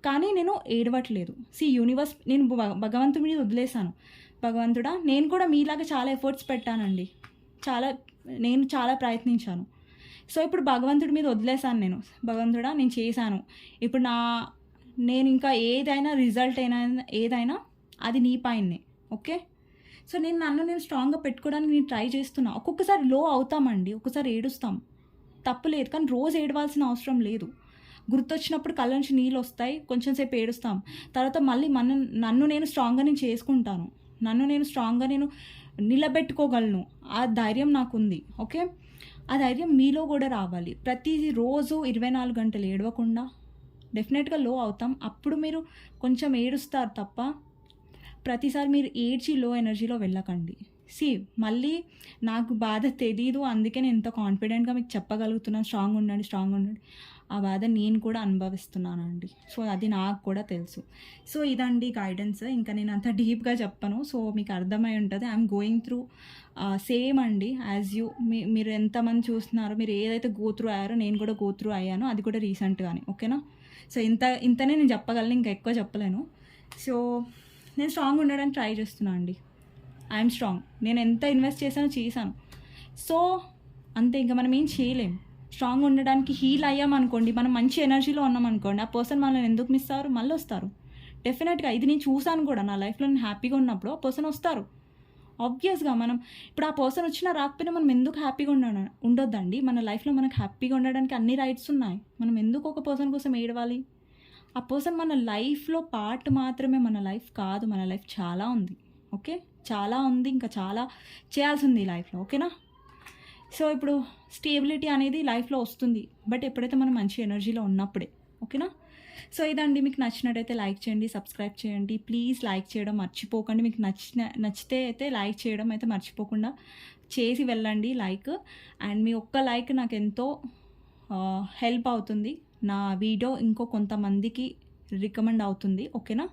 కానీ నేను ఏడవట్లేదు. యూనివర్స్, నేను భగవంతుడి మీద వదిలేశాను. భగవంతుడా, నేను కూడా మీలాగా చాలా ఎఫర్ట్స్ పెట్టానండి, నేను చాలా ప్రయత్నించాను. సో ఇప్పుడు భగవంతుడి మీద వదిలేశాను నేను. భగవంతుడా, నేను చేశాను, ఇప్పుడు నేను ఇంకా ఏదైనా రిజల్ట్ ఏదైనా అది నీ పైనే. ఓకే, సో నన్ను స్ట్రాంగ్గా పెట్టుకోవడానికి నేను ట్రై చేస్తున్నా. ఒక్కొక్కసారి లో అవుతామండి, ఒక్కసారి ఏడుస్తాం, తప్పులేదు, కానీ రోజు ఏడవాల్సిన అవసరం లేదు. గుర్తొచ్చినప్పుడు కళ్ళ నుంచి నీళ్ళు వస్తాయి, కొంచెం సేపు ఏడుస్తాం, తర్వాత మళ్ళీ నన్ను నేను స్ట్రాంగ్గా నేను చేసుకుంటాను, నేను స్ట్రాంగ్గా నేను నిలబెట్టుకోగలను, ఆ ధైర్యం నాకుంది. ఓకే, ఆ ధైర్యం మీలో కూడా రావాలి. ప్రతిరోజు 24 గంటలు ఏడవకుండా డెఫినెట్గా లో అవుతాం. అప్పుడు మీరు కొంచెం ఏడుస్తారు తప్ప ప్రతిసారి మీరు ఏడ్చి లో ఎనర్జీలో వెళ్ళకండి. మళ్ళీ నాకు బాధ తెలీదు, అందుకే నేను ఇంత కాన్ఫిడెంట్గా మీకు చెప్పగలుగుతున్నాను స్ట్రాంగ్ ఉండండి, స్ట్రాంగ్ ఉండండి. ఆ బాధ నేను కూడా అనుభవిస్తున్నానండి. సో అది నాకు కూడా తెలుసు. సో ఇదండి గైడెన్స్. ఇంకా నేను అంత డీప్గా చెప్పను. సో మీకు అర్థమై ఉంటుంది. ఐఎమ్ గోయింగ్ త్రూ సేమ్ అండి యాజ్ యూ. మీరు ఎంతమంది చూస్తున్నారో, మీరు ఏదైతే గో త్రూ అయ్యారో నేను కూడా గో త్రూ అయ్యాను, అది కూడా రీసెంట్గానే. ఓకేనా? సో ఇంతనే నేను చెప్పగలను, ఇంకా ఎక్కువ చెప్పలేను. సో నేను స్ట్రాంగ్ ఉండడానికి ట్రై చేస్తున్నాను అండి. I'm strong. నేను ఎంత ఇన్వెస్ట్ చేశాను. సో అంతే, ఇంకా మనం ఏం చేయలేం. స్ట్రాంగ్ ఉండడానికి హీల్ అయ్యామనుకోండి, మనం మంచి ఎనర్జీలో ఉన్నామనుకోండి, ఆ పర్సన్ మనల్ని ఎందుకు మిస్ అవ్వరు? మళ్ళీ వస్తారు డెఫినెట్గా. ఇది నేను చూసాను కూడా నా లైఫ్లో. నేను హ్యాపీగా ఉన్నప్పుడు ఆ పర్సన్ వస్తారు ఆబ్వియస్గా. మనం ఇప్పుడు ఆ పర్సన్ వచ్చినా రాకపోయినా మనం ఎందుకు హ్యాపీగా ఉండొద్దండి? మన లైఫ్లో మనకు హ్యాపీగా ఉండడానికి అన్ని రైట్స్ ఉన్నాయి. మనం ఎందుకు ఒక పర్సన్ కోసం ఏడవాలి? ఆ పర్సన్ మన లైఫ్లో పార్ట్ మాత్రమే, మన లైఫ్ కాదు. మన లైఫ్ చాలా ఉంది. ఓకే, చాలా ఉంది, ఇంకా చాలా చేయాల్సి ఉంది ఈ లైఫ్లో. ఓకేనా? సో ఇప్పుడు స్టేబిలిటీ అనేది లైఫ్లో వస్తుంది, బట్ ఎప్పుడైతే మనం మంచి ఎనర్జీలో ఉన్నప్పుడే. ఓకేనా? సో ఇదండి. మీకు నచ్చినట్టయితే లైక్ చేయండి, సబ్స్క్రైబ్ చేయండి. ప్లీజ్ లైక్ చేయడం మర్చిపోకండి. మీకు నచ్చితే అయితే లైక్ చేయడం అయితే మర్చిపోకుండా చేసి వెళ్ళండి లైక్. అండ్ మీ ఒక్క లైక్ నాకు ఎంతో హెల్ప్ అవుతుంది. నా వీడియో ఇంకో కొంతమందికి రికమెండ్ అవుతుంది. ఓకేనా?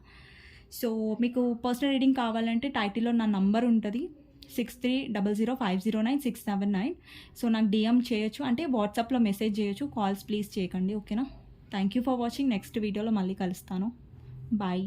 సో మీకు పర్సనల్ రీడింగ్ కావాలంటే టైటిల్లో నా నంబర్ ఉంటుంది, 6300509679. సో నాకు డిఎం చేయొచ్చు, అంటే వాట్సాప్లో మెసేజ్ చేయొచ్చు. కాల్స్ ప్లీజ్ చేయకండి. ఓకేనా? Thank you for watching. Next వీడియోలో మళ్ళీ కలుస్తాను. బాయ్.